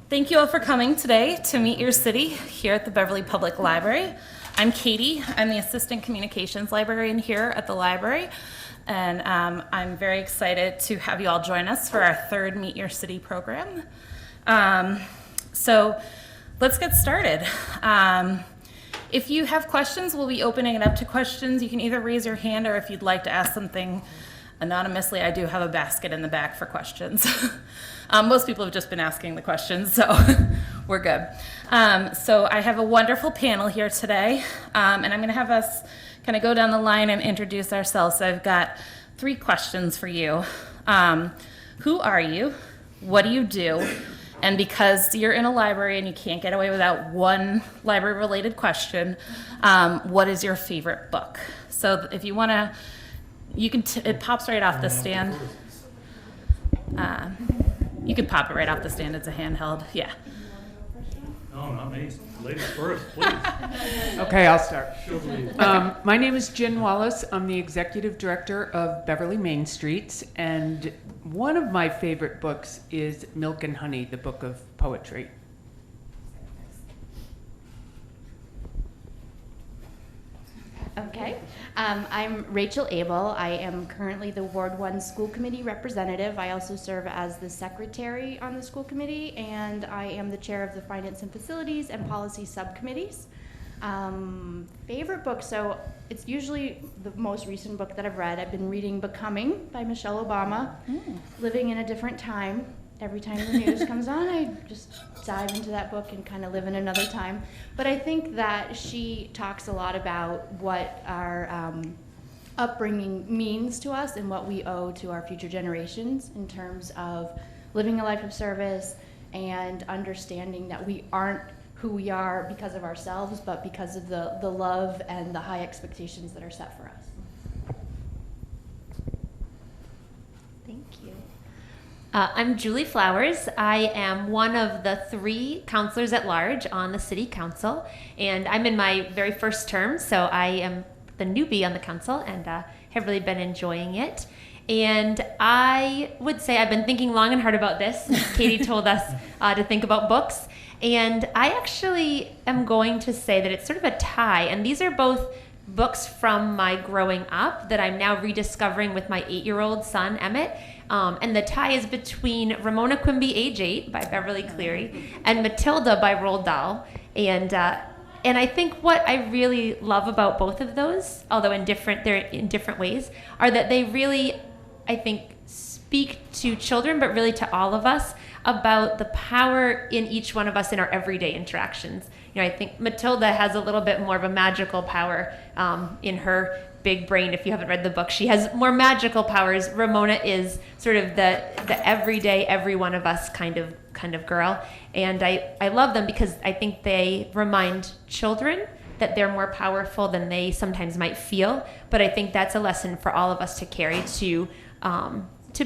Thank you all for coming today to Meet Your City here at the Beverly Public Library. I'm Katie. I'm the Assistant Communications Librarian here at the library, and I'm very excited to have you all join us for our third Meet Your City program. So let's get started. If you have questions, we'll be opening it up to questions. You can either raise your hand, or if you'd like to ask something anonymously, I do have a basket in the back for questions. Most people have just been asking the questions, so we're good. So I have a wonderful panel here today, and I'm going to have us kind of go down the line and introduce ourselves. So I've got 3 questions for you. Who are you? What do you do? And because you're in a library and you can't get away without one library-related question, what is your favorite book? So if you want to, you can, it pops right off the stand. You can pop it right off the stand. It's a handheld. Yeah. No, not me. Ladies first, please. Okay, I'll start. My name is Jen Wallace. I'm the executive director of Beverly Main Streets, and one of my favorite books is Milk and Honey, the book of poetry. Okay, I'm Rachael Abell. I am currently the Ward 1 School Committee representative. I also serve as the secretary on the school committee, and I am the chair of the Finance and Facilities and Policy subcommittees. Favorite book, so it's usually the most recent book that I've read. I've been reading Becoming by Michelle Obama, Living in a Different Time. Every time the news comes on, I just dive into that book and kind of live in another time. But I think that she talks a lot about what our upbringing means to us and what we owe to our future generations in terms of living a life of service and understanding that we aren't who we are because of ourselves, but because of the love and the high expectations that are set for us. Thank you. I'm Julie Flowers. I am one of the 3 counselors at large on the city council, and I'm in my very first term, so I am the newbie on the council and have really been enjoying it. And I would say I've been thinking long and hard about this. Katie told us to think about books, and I actually am going to say that it's sort of a tie, and these are both books from my growing up that I'm now rediscovering with my 8-year-old son, Emmett. And the tie is between Ramona Quimby, age 8, by Beverly Cleary, and Matilda by Roald Dahl. And I think what I really love about both of those, although they're in different ways, are that they really, I think, speak to children, but really to all of us, about the power in each one of us in our everyday interactions. You know, I think Matilda has a little bit more of a magical power in her big brain. If you haven't read the book, she has more magical powers. Ramona is sort of the everyday, every one of us kind of girl. And I love them because I think they remind children that they're more powerful than they sometimes might feel. But I think that's a lesson for all of us to carry, to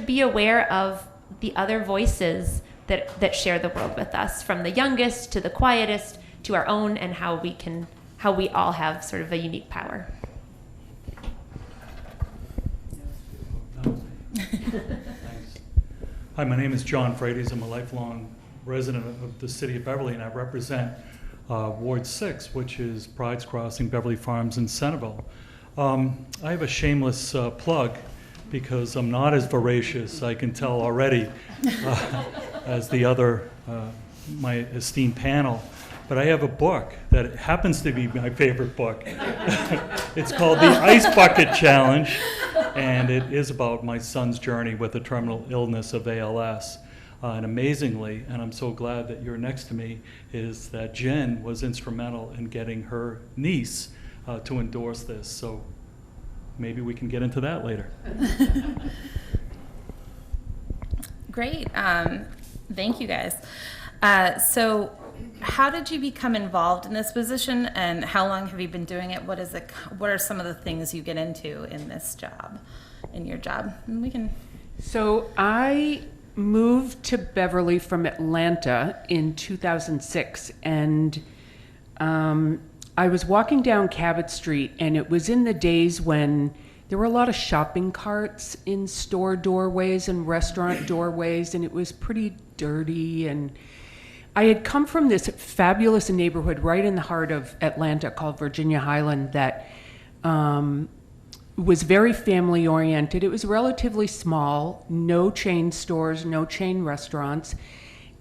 be aware of the other voices that share the world with us, from the youngest to the quietest to our own, and how we all have sort of a unique power. Hi, my name is John Frates. I'm a lifelong resident of the city of Beverly, and I represent Ward 6, which is Pride's Crossing, Beverly Farms, and Centerville. I have a shameless plug because I'm not as voracious, I can tell already, as the other, my esteemed panel. But I have a book that happens to be my favorite book. It's called The Ice Bucket Challenge, and it is about my son's journey with the terminal illness of ALS. And amazingly, and I'm so glad that you're next to me, is that Jen was instrumental in getting her niece to endorse this. So maybe we can get into that later. Great. Thank you, guys. So how did you become involved in this position, and how long have you been doing it? What are some of the things you get into in this job, in your job? And So I moved to Beverly from Atlanta in 2006, and I was walking down Cabot Street, and it was in the days when there were a lot of shopping carts in store doorways and restaurant doorways, and it was pretty dirty. And I had come from this fabulous neighborhood right in the heart of Atlanta called Virginia Highland that was very family oriented. It was relatively small, no chain stores, no chain restaurants.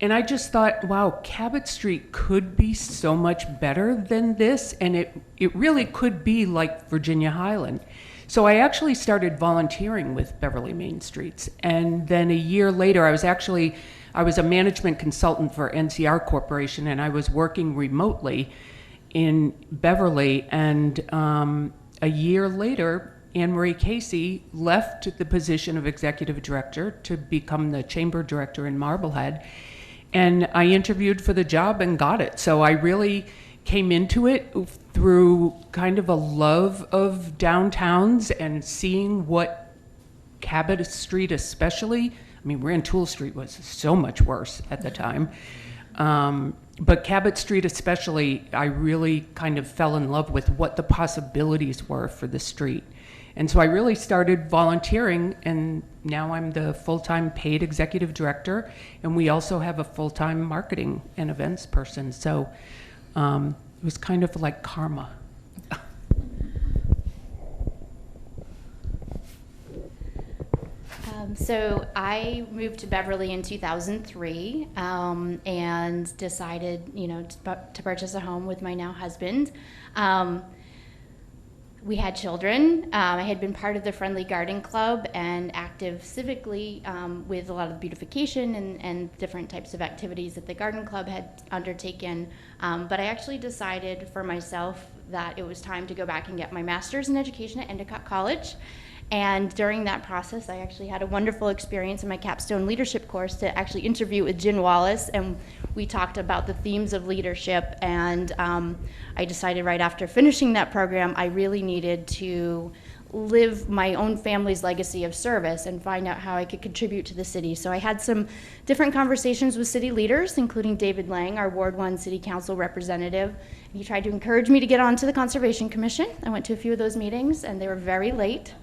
And I just thought, wow, Cabot Street could be so much better than this, and it really could be like Virginia Highland. So I actually started volunteering with Beverly Main Streets. And then a year later, I was a management consultant for NCR Corporation, and I was working remotely in Beverly. And a year later, Anne Marie Casey left the position of executive director to become the chamber director in Marblehead. And I interviewed for the job and got it. So I really came into it through kind of a love of downtowns and seeing what Cabot Street especially, I mean, Rantoul Street was so much worse at the time. But Cabot Street especially, I really kind of fell in love with what the possibilities were for the street. And so I really started volunteering, and now I'm the full-time paid executive director, and we also have a full-time marketing and events person. So it was kind of like karma. So I moved to Beverly in 2003 and decided, to purchase a home with my now husband. We had children. I had been part of the Friendly Garden Club and active civically with a lot of beautification and different types of activities that the Garden Club had undertaken. But I actually decided for myself that it was time to go back and get my master's in education at Endicott College. And during that process, I actually had a wonderful experience in my capstone leadership course to actually interview with Jen Wallace, and we talked about the themes of leadership. And I decided right after finishing that program, I really needed to live my own family's legacy of service and find out how I could contribute to the city. So I had some different conversations with city leaders, including David Lang, our Ward 1 City Council representative. He tried to encourage me to get onto the Conservation Commission. I went to a few of those meetings, and they were very late.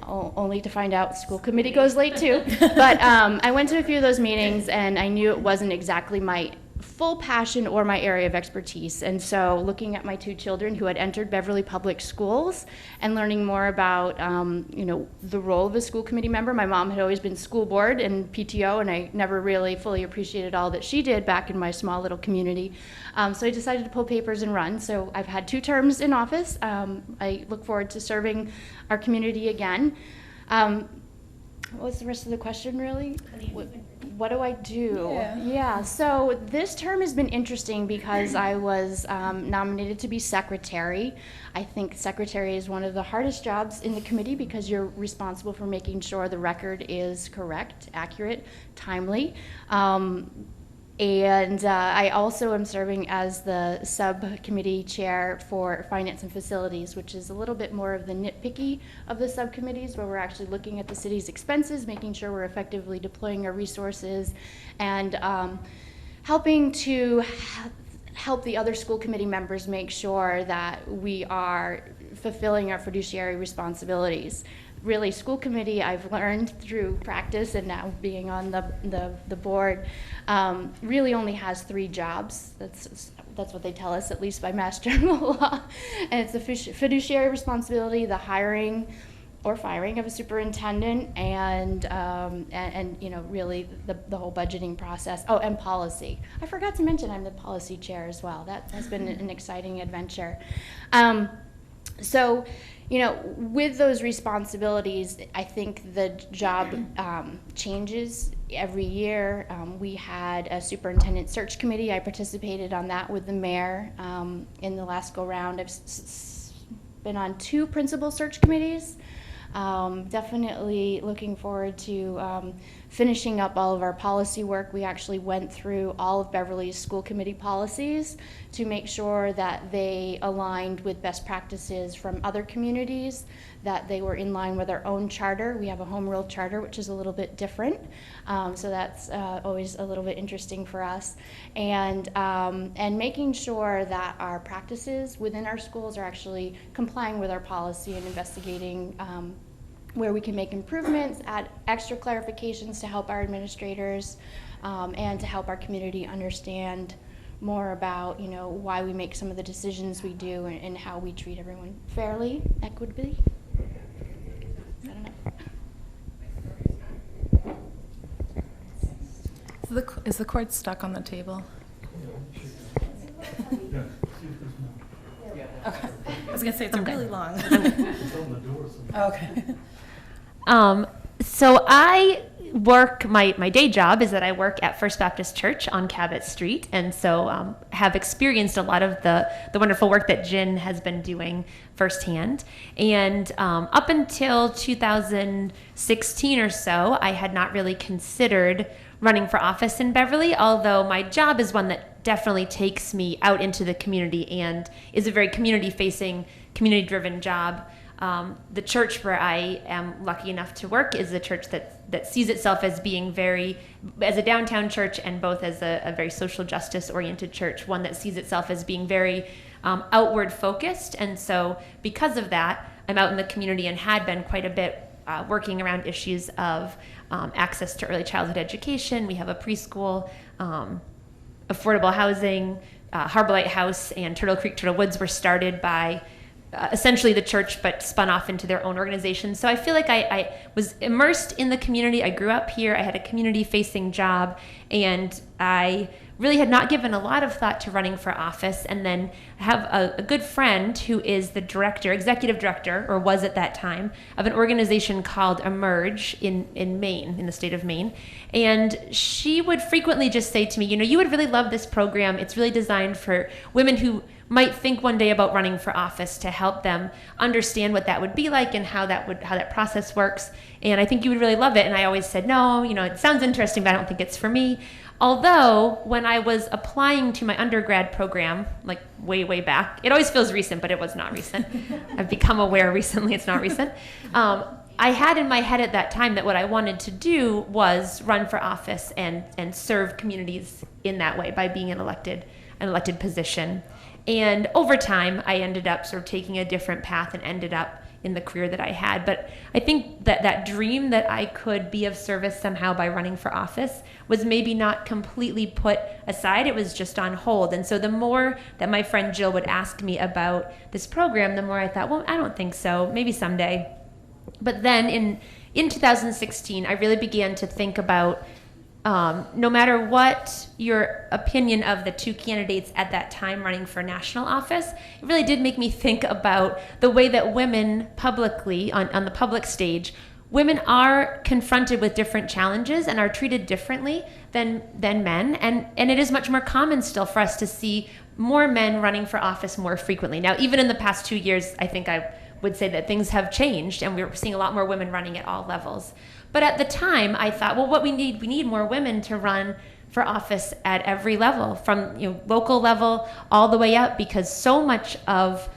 Only to find out school committee goes late too. But I went to a few of those meetings, and I knew it wasn't exactly my full passion or my area of expertise. And so looking at my two children who had entered Beverly Public Schools and learning more about the role of a school committee member. My mom had always been school board and PTO, and I never really fully appreciated all that she did back in my small little community. So I decided to pull papers and run. So I've had 2 terms in office. I look forward to serving our community again. What was the rest of the question, really? What do I do? Yeah, so this term has been interesting because I was nominated to be secretary. I think secretary is one of the hardest jobs in the committee because you're responsible for making sure the record is correct, accurate, timely. And I also am serving as the subcommittee chair for finance and facilities, which is a little bit more of the nitpicky of the subcommittees, where we're actually looking at the city's expenses, making sure we're effectively deploying our resources, and helping to help the other school committee members make sure that we are fulfilling our fiduciary responsibilities. Really, school committee, I've learned through practice and now being on the board, really only has 3 jobs. That's what they tell us, at least by Mass General Law. And it's the fiduciary responsibility, the hiring or firing of a superintendent, and really the whole budgeting process. Oh, and policy. I forgot to mention I'm the policy chair as well. That has been an exciting adventure. So, with those responsibilities, I think the job changes every year. We had a superintendent search committee. I participated on that with the mayor in the last go-round. I've been on 2 principal search committees. Definitely looking forward to finishing up all of our policy work. We actually went through all of Beverly's school committee policies to make sure that they aligned with best practices from other communities, that they were in line with our own charter. We have a home rule charter, which is a little bit different. So that's always a little bit interesting for us. And making sure that our practices within our schools are actually complying with our policy and investigating where we can make improvements, add extra clarifications to help our administrators, and to help our community understand more about, why we make some of the decisions we do and how we treat everyone fairly, equitably. I don't know. Is the cord stuck on the table? Okay. I was gonna say it's really long. Okay. So I work, my day job is that I work at First Baptist Church on Cabot Street, and so have experienced a lot of the wonderful work that Jen has been doing firsthand. And up until 2016 or so, I had not really considered running for office in Beverly, although my job is one that definitely takes me out into the community and is a very community-facing, community-driven job. The church where I am lucky enough to work is a church that sees itself as being as a downtown church and both as a very social justice oriented church, one that sees itself as being very outward focused. And so because of that, I'm out in the community and had been quite a bit working around issues of access to early childhood education. We have a preschool, affordable housing, Harbor Light House and Turtle Creek, Turtle Woods were started by essentially the church, but spun off into their own organization. So I feel like I was immersed in the community. I grew up here. I had a community-facing job, and I really had not given a lot of thought to running for office. And then I have a good friend who is the executive director, or was at that time, of an organization called Emerge in Maine, in the state of Maine. And she would frequently just say to me, you would really love this program. It's really designed for women who might think one day about running for office, to help them understand what that would be like and how that process works. And I think you would really love it. And I always said, no, it sounds interesting, but I don't think it's for me. Although when I was applying to my undergrad program, like way back, it always feels recent, but it was not recent. I've become aware recently it's not recent. I had in my head at that time that what I wanted to do was run for office and serve communities in that way by being an elected position. And over time, I ended up sort of taking a different path and ended up in the career that I had. But I think that dream that I could be of service somehow by running for office was maybe not completely put aside. It was just on hold. And so the more that my friend Jill would ask me about this program, the more I thought, well, I don't think so. Maybe someday. But then in 2016, I really began to think about no matter what your opinion of the two candidates at that time running for national office, it really did make me think about the way that women publicly, on the public stage, women are confronted with different challenges and are treated differently than men. And it is much more common still for us to see more men running for office more frequently. Now, even in the past 2 years, I think I would say that things have changed and we're seeing a lot more women running at all levels. But at the time, I thought, well, what we need more women to run for office at every level, from local level all the way up, because so much of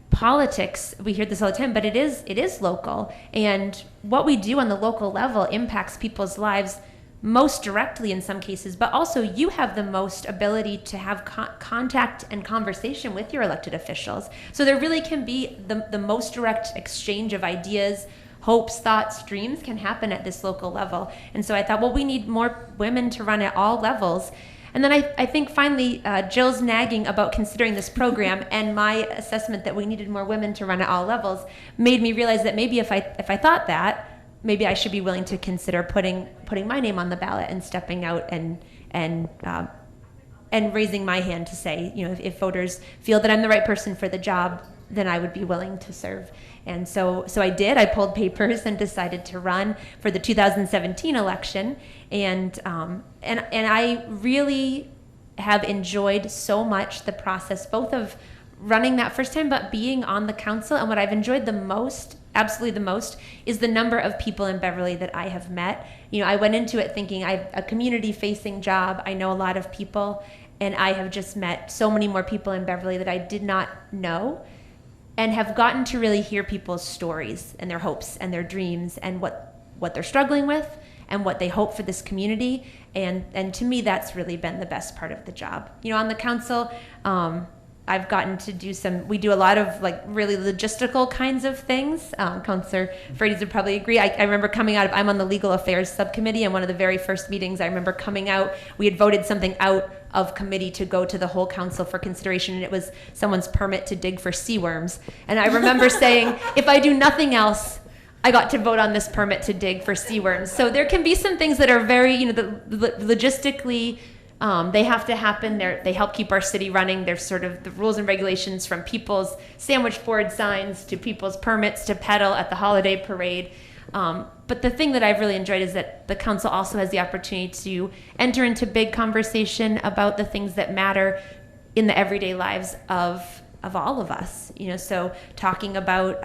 politics, we hear this all the time, but it is local, and what we do on the local level impacts people's lives most directly in some cases, but also you have the most ability to have contact and conversation with your elected officials. So there really can be the most direct exchange of ideas, hopes, thoughts, dreams can happen at this local level. And so I thought, well, we need more women to run at all levels. And then I think finally Jill's nagging about considering this program and my assessment that we needed more women to run at all levels made me realize that maybe if I thought that, maybe I should be willing to consider putting my name on the ballot and stepping out and raising my hand to say, if voters feel that I'm the right person for the job, then I would be willing to serve. And so I did. I pulled papers and decided to run for the 2017 election. And I really have enjoyed so much the process, both of running that first time, but being on the council. And what I've enjoyed the most, absolutely the most, is the number of people in Beverly that I have met. I went into it thinking I have a community-facing job. I know a lot of people, and I have just met so many more people in Beverly that I did not know, and have gotten to really hear people's stories and their hopes and their dreams and what they're struggling with and what they hope for this community. And to me, that's really been the best part of the job. On the council, I've gotten to do we do a lot of like really logistical kinds of things. Councilor Freitas would probably agree. I remember coming out I'm on the legal affairs subcommittee, and one of the very first meetings I remember coming out, we had voted something out of committee to go to the whole council for consideration, and it was someone's permit to dig for sea worms. And I remember saying, if I do nothing else, I got to vote on this permit to dig for sea worms. So there can be some things that are very, logistically, they have to happen. They help keep our city running. There's sort of the rules and regulations, from people's sandwich board signs to people's permits to pedal at the holiday parade. But the thing that I've really enjoyed is that the council also has the opportunity to enter into big conversation about the things that matter in the everyday lives of all of us. So talking about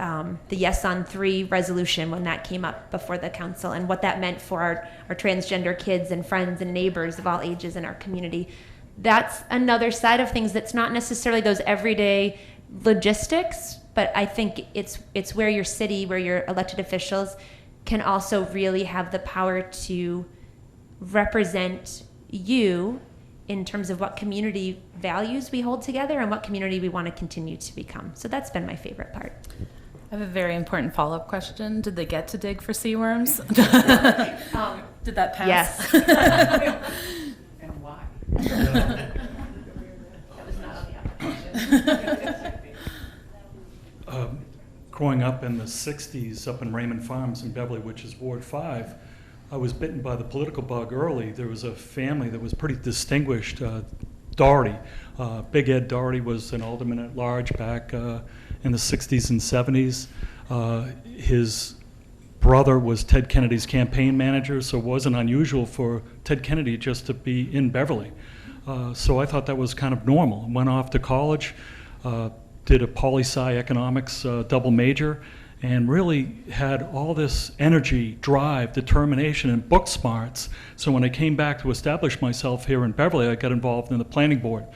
the Yes on 3 resolution when that came up before the council, and what that meant for our transgender kids and friends and neighbors of all ages in our community. That's another side of things that's not necessarily those everyday logistics, but I think it's where your city, where your elected officials can also really have the power to represent you in terms of what community values we hold together and what community we want to continue to become. So that's been my favorite part. I have a very important follow-up question. Did they get to dig for sea worms? Did that pass? Yes. And why? That was not on the application. Growing up in the 60s up in Raymond Farms in Beverly, which is Ward 5, I was bitten by the political bug early. There was a family that was pretty distinguished. Doherty, Big Ed Doherty was an alderman at large back in the 60s and 70s. His brother was Ted Kennedy's campaign manager, so it wasn't unusual for Ted Kennedy just to be in Beverly. So I thought that was kind of normal. Went off to college, did a poli-sci economics double major, and really had all this energy, drive, determination, and book smarts. So when I came back to establish myself here in Beverly, I got involved in the planning board.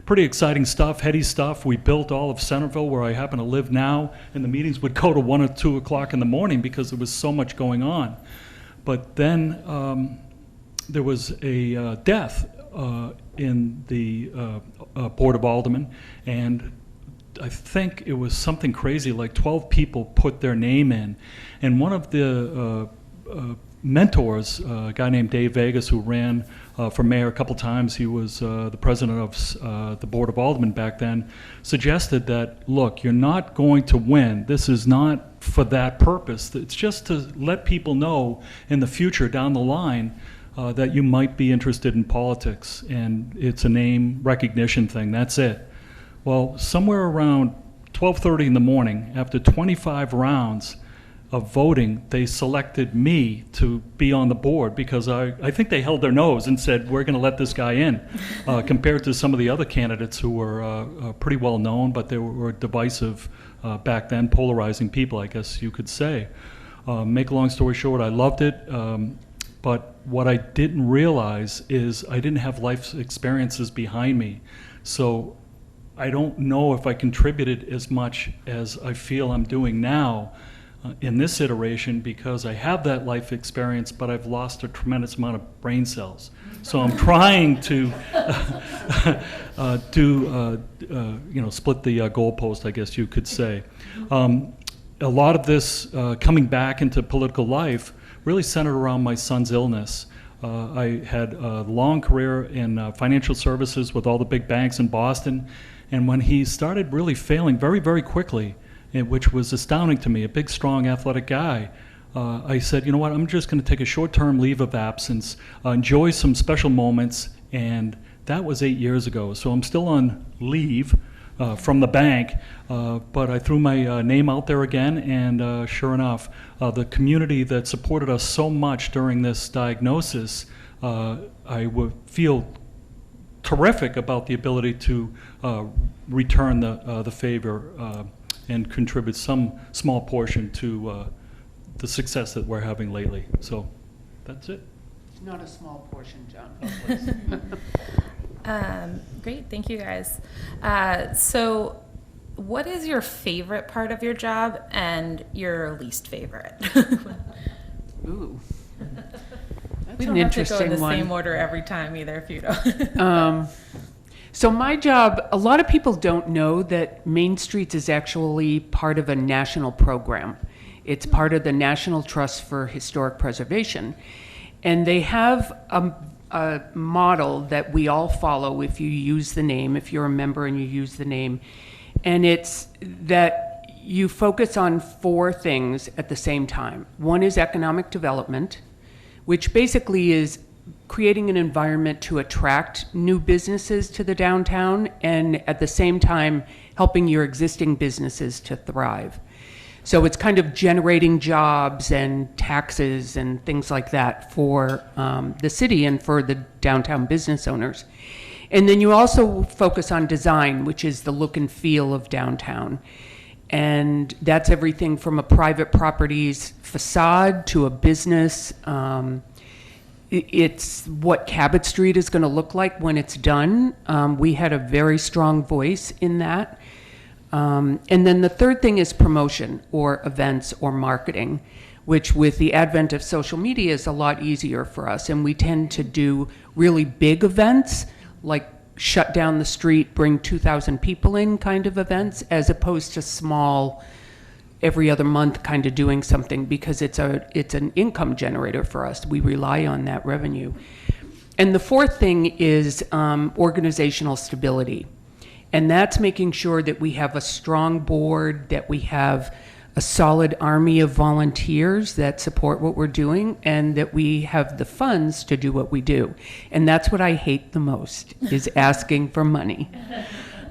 Pretty exciting stuff, heady stuff. We built all of Centerville, where I happen to live now, and the meetings would go to 1 or 2 o'clock in the morning because there was so much going on. But then there was a death in the Board of Aldermen, and I think it was something crazy, like 12 people put their name in. And one of the mentors, a guy named Dave Vegas, who ran for mayor a couple times, he was the president of the Board of Aldermen back then, suggested that, look, you're not going to win. This is not for that purpose. It's just to let people know in the future, down the line, that you might be interested in politics. And it's a name recognition thing, that's it. Well, somewhere around 12:30 in the morning, after 25 rounds of voting, they selected me to be on the board because I think they held their nose and said, we're going to let this guy in, compared to some of the other candidates who were pretty well known, but they were divisive back then, polarizing people, I guess you could say. Make a long story short, I loved it, but what I didn't realize is I didn't have life experiences behind me. So I don't know if I contributed as much as I feel I'm doing now in this iteration, because I have that life experience, but I've lost a tremendous amount of brain cells. So I'm trying to split the goalpost, I guess you could say. A lot of this coming back into political life really centered around my son's illness. I had a long career in financial services with all the big banks in Boston. And when he started really failing very, very quickly, which was astounding to me, a big, strong, athletic guy, I said, you know what, I'm just going to take a short-term leave of absence, enjoy some special moments, and that was 8 years ago. So I'm still on leave from the bank, but I threw my name out there again, and sure enough, the community that supported us so much during this diagnosis, I would feel terrific about the ability to return the favor and contribute some small portion to the success that we're having lately. So that's it. It's not a small portion, John. Great, thank you guys. So what is your favorite part of your job and your least favorite? Ooh. We That's don't an have to go in interesting the one. same order every time either, if you don't. So my job, a lot of people don't know that Main Streets is actually part of a national program. It's part of the National Trust for Historic Preservation. And they have a model that we all follow if you use the name, if you're a member and you use the name. And it's that you focus on 4 things at the same time. One is economic development, which basically is creating an environment to attract new businesses to the downtown and at the same time helping your existing businesses to thrive. So it's kind of generating jobs and taxes and things like that for the city and for the downtown business owners. And then you also focus on design, which is the look and feel of downtown. And that's everything from a private property's facade to a business. It's what Cabot Street is going to look like when it's done. We had a very strong voice in that. And then the third thing is promotion or events or marketing, which with the advent of social media is a lot easier for us. And we tend to do really big events, like shut down the street, bring 2,000 people in kind of events, as opposed to small, every other month kind of doing something, because it's an income generator for us. We rely on that revenue. And the fourth thing is organizational stability. And that's making sure that we have a strong board, that we have a solid army of volunteers that support what we're doing, and that we have the funds to do what we do. And that's what I hate the most, is asking for money.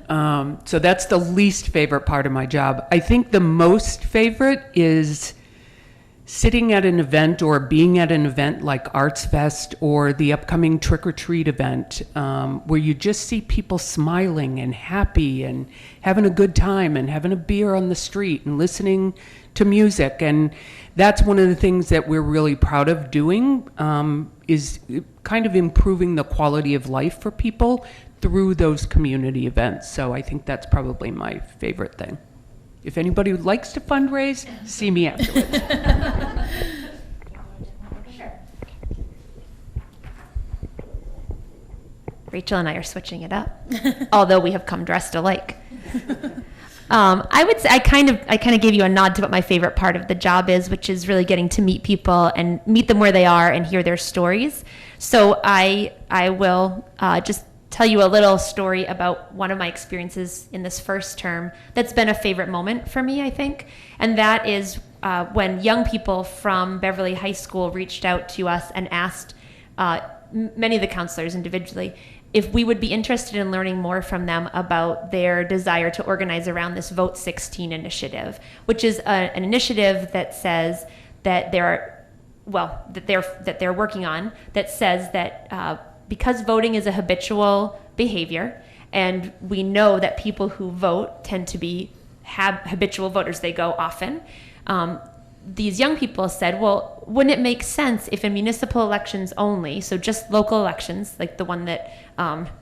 So that's the least favorite part of my job. I think the most favorite is sitting at an event or being at an event like Arts Fest or the upcoming Trick or Treat event, where you just see people smiling and happy and having a good time and having a beer on the street and listening to music. And that's one of the things that we're really proud of doing, is kind of improving the quality of life for people through those community events. So I think that's probably my favorite thing. If anybody likes to fundraise, see me afterwards. Rachel and I are switching it up, although we have come dressed alike. I would say I kind of gave you a nod to what my favorite part of the job is, which is really getting to meet people and meet them where they are and hear their stories. So I will just tell you a little story about one of my experiences in this first term that's been a favorite moment for me, I think. And that is when young people from Beverly High School reached out to us and asked many of the counselors individually if we would be interested in learning more from them about their desire to organize around this Vote 16 initiative, which is an initiative that says that they're working on, that says that because voting is a habitual behavior, and we know that people who vote tend to be habitual voters, they go often, these young people said, well, wouldn't it make sense if in municipal elections only, so just local elections, like the one that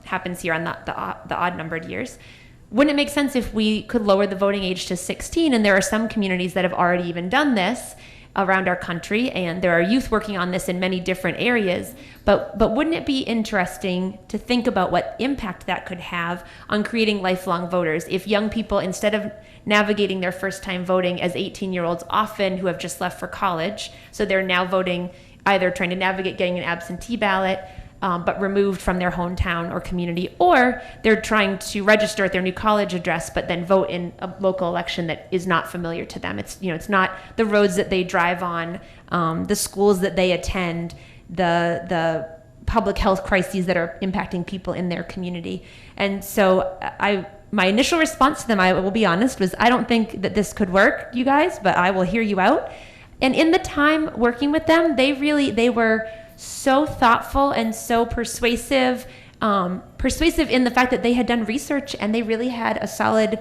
happens here on the odd-numbered years, wouldn't it make sense if we could lower the voting age to 16? And there are some communities that have already even done this around our country, and there are youth working on this in many different areas. But wouldn't it be interesting to think about what impact that could have on creating lifelong voters if young people, instead of navigating their first time voting as 18-year-olds often who have just left for college, so they're now voting, either trying to navigate getting an absentee ballot, but removed from their hometown or community, or they're trying to register at their new college address but then vote in a local election that is not familiar to them. It's not the roads that they drive on, the schools that they attend, the public health crises that are impacting people in their community. And so my initial response to them, I will be honest, was I don't think that this could work, you guys, but I will hear you out. And in the time working with them, they were so thoughtful and so persuasive in the fact that they had done research, and they really had a solid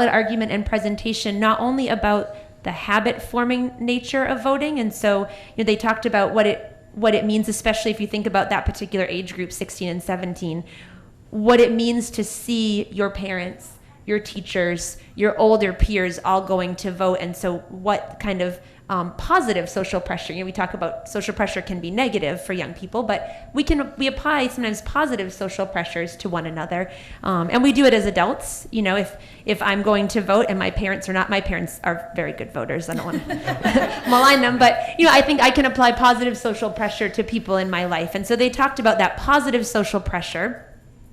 argument and presentation, not only about the habit forming nature of voting. And so they talked about what it means, especially if you think about that particular age group, 16 and 17, what it means to see your parents, your teachers, your older peers all going to vote. And so what kind of positive social pressure. You know, we talk about social pressure can be negative for young people, but we apply sometimes positive social pressures to one another, and we do it as adults. You know, if I'm going to vote and my parents are very good voters. I don't want to malign them, but you know, I think I can apply positive social pressure to people in my life, and so they talked about that positive social pressure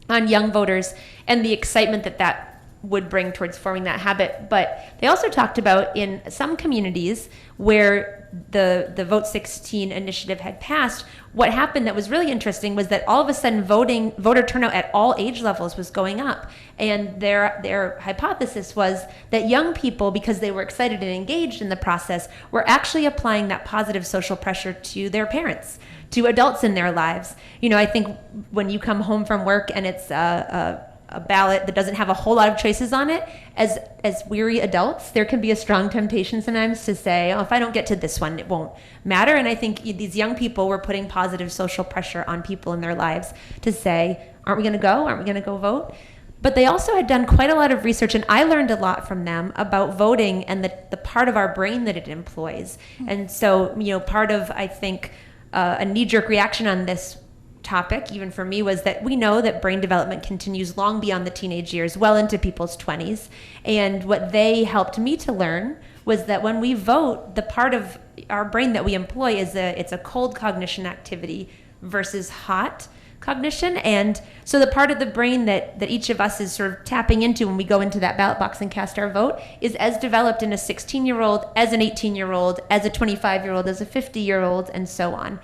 on young voters and the excitement that would bring towards forming that habit. But they also talked about in some communities where the Vote 16 initiative had passed, what happened that was really interesting was that all of a sudden voter turnout at all age levels was going up. And their hypothesis was that young people, because they were excited and engaged in the process, were actually applying that positive social pressure to their parents, to adults in their lives. You know, I think when you come home from work and it's a ballot that doesn't have a whole lot of choices on it, as weary adults, there can be a strong temptation sometimes to say, oh, if I don't get to this one, it won't matter. And I think these young people were putting positive social pressure on people in their lives to say, aren't we going to go? Aren't we going to go vote? But they also had done quite a lot of research, and I learned a lot from them about voting and the part of our brain that it employs. And so, you know, part of, I think, a knee-jerk reaction on this topic, even for me, was that we know that brain development continues long beyond the teenage years, well into people's 20s. And what they helped me to learn was that when we vote, the part of our brain that we employ it's a cold cognition activity versus hot cognition. And so the part of the brain that each of us is sort of tapping into when we go into that ballot box and cast our vote is as developed in a 16-year-old, as an 18-year-old, as a 25-year-old, as a 50-year-old, and so on.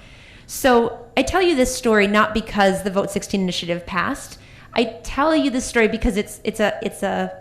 So I tell you this story not because the Vote 16 initiative passed. I tell you this story because it's a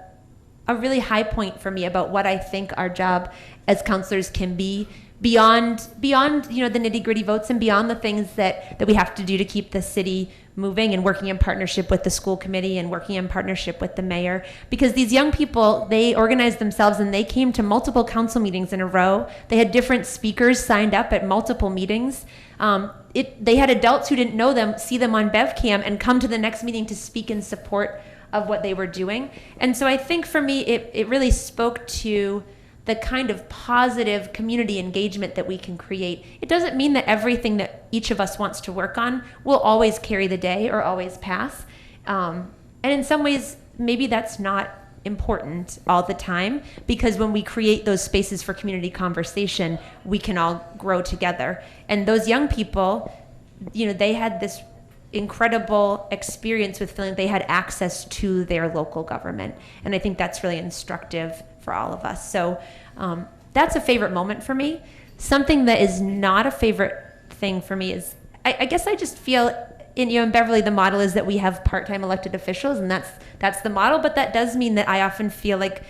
really high point for me about what I think our job as counselors can be beyond you know, the nitty-gritty votes and beyond the things that we have to do to keep the city moving and working in partnership with the school committee and working in partnership with the mayor. Because these young people, they organized themselves and they came to multiple council meetings in a row. They had different speakers signed up at multiple meetings. They had adults who didn't know them see them on BevCam and come to the next meeting to speak in support of what they were doing. And so I think for me, it really spoke to the kind of positive community engagement that we can create. It doesn't mean that everything that each of us wants to work on will always carry the day or always pass. And in some ways, maybe that's not important all the time, because when we create those spaces for community conversation, we can all grow together. And those young people, you know, they had this incredible experience with feeling they had access to their local government. And I think that's really instructive for all of us. So that's a favorite moment for me. Something that is not a favorite thing for me is, I guess I just feel in Beverly, the model is that we have part-time elected officials, and that's the model. But that does mean that I often feel like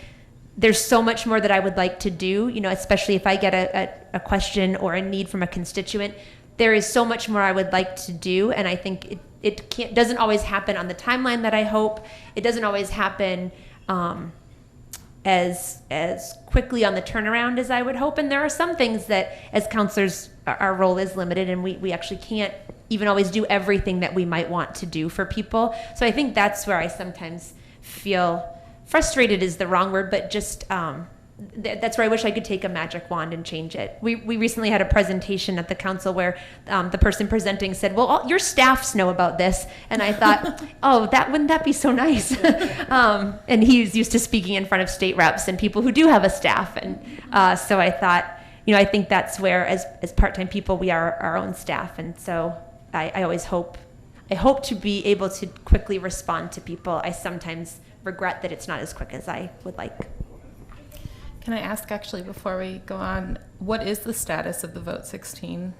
there's so much more that I would like to do, you know, especially if I get a question or a need from a constituent. There is so much more I would like to do, and I think it doesn't always happen on the timeline that I hope. It doesn't always happen as quickly on the turnaround as I would hope. And there are some things that, as counselors, our role is limited, and we actually can't even always do everything that we might want to do for people. So I think that's where I sometimes feel frustrated is the wrong word, but just that's where I wish I could take a magic wand and change it. We recently had a presentation at the council where the person presenting said, well, your staffs know about this. And I thought, oh, wouldn't that be so nice? And he's used to speaking in front of state reps and people who do have a staff. And so I thought, you know, I think that's where as part-time people, we are our own staff. And so I always hope to be able to quickly respond to people. I sometimes regret that it's not as quick as I would like. Can I ask, actually, before we go on, what is the status of the Vote 16?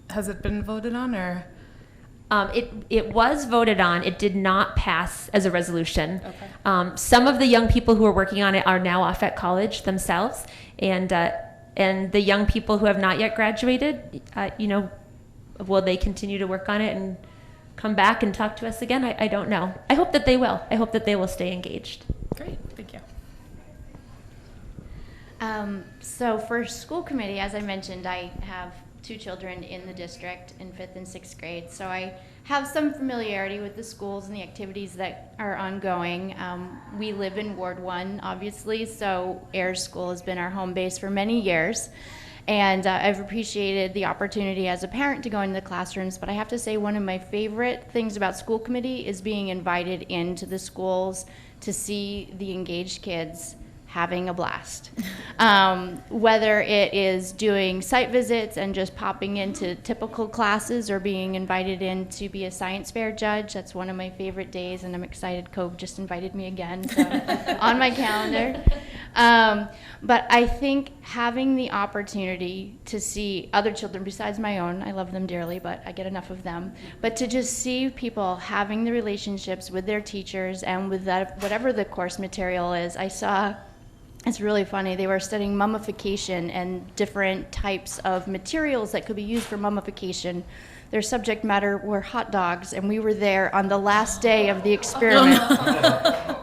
Has it been voted on, or? It was voted on. It did not pass as a resolution. Okay. Some of the young people who are working on it are now off at college themselves, and the young people who have not yet graduated, you know, will they continue to work on it and come back and talk to us again? I don't know. I hope that they will. I hope that they will stay engaged. Great, thank you. So for school committee, as I mentioned, I have two children in the district in 5th and 6th grade, so I have some familiarity with the schools and the activities that are ongoing. We live in Ward 1, obviously, so Ayers School has been our home base for many years. And I've appreciated the opportunity as a parent to go into the classrooms, but I have to say one of my favorite things about school committee is being invited into the schools to see the engaged kids having a blast. Whether it is doing site visits and just popping into typical classes or being invited in to be a science fair judge, that's one of my favorite days, and I'm excited Cove just invited me again, so on my calendar. But I think having the opportunity to see other children besides my own, I love them dearly, but I get enough of them, but to just see people having the relationships with their teachers and with that, whatever the course material is. I saw, it's really funny, they were studying mummification and different types of materials that could be used for mummification. Their subject matter were hot dogs, and we were there on the last day of the experiment.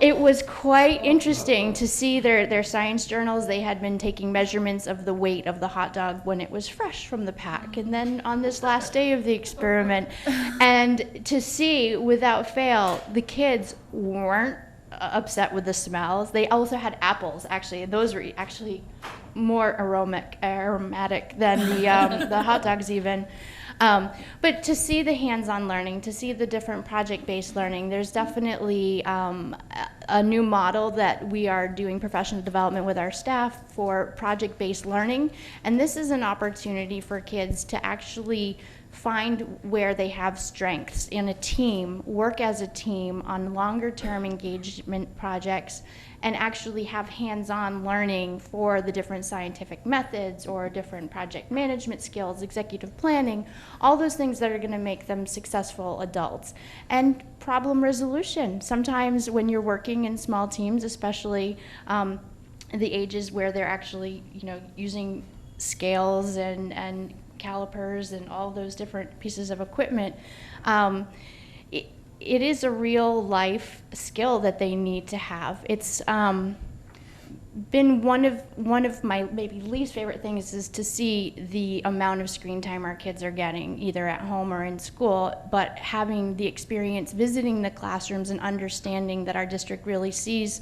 It was quite interesting to see their science journals. They had been taking measurements of the weight of the hot dog when it was fresh from the pack, and then on this last day of the experiment, and to see, without fail, the kids weren't upset with the smells. They also had apples, actually, and those were actually more aromatic than the hot dogs even. But to see the hands-on learning, to see the different project-based learning, there's definitely a new model that we are doing professional development with our staff for project-based learning. And this is an opportunity for kids to actually find where they have strengths in a team, work as a team on longer-term engagement projects, and actually have hands-on learning for the different scientific methods or different project management skills, executive planning, all those things that are going to make them successful adults. And problem resolution. Sometimes when you're working in small teams, especially the ages where they're actually, using scales and calipers and all those different pieces of equipment, it is a real life skill that they need to have. It's been one of my maybe least favorite things is to see the amount of screen time our kids are getting, either at home or in school, but having the experience visiting the classrooms and understanding that our district really sees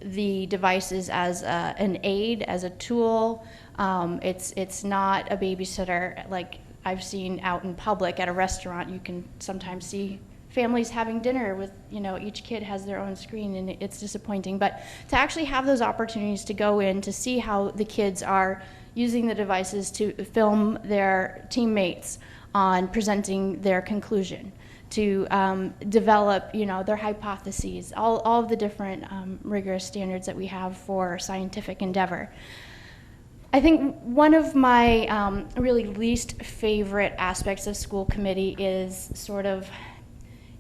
the devices as an aid, as a tool. It's not a babysitter like I've seen out in public at a restaurant. You can sometimes see families having dinner with, each kid has their own screen, and it's disappointing. But to actually have those opportunities to go in to see how the kids are using the devices to film their teammates on presenting their conclusion, to develop, their hypotheses, all of the different rigorous standards that we have for scientific endeavor. I think one of my really least favorite aspects of school committee is sort of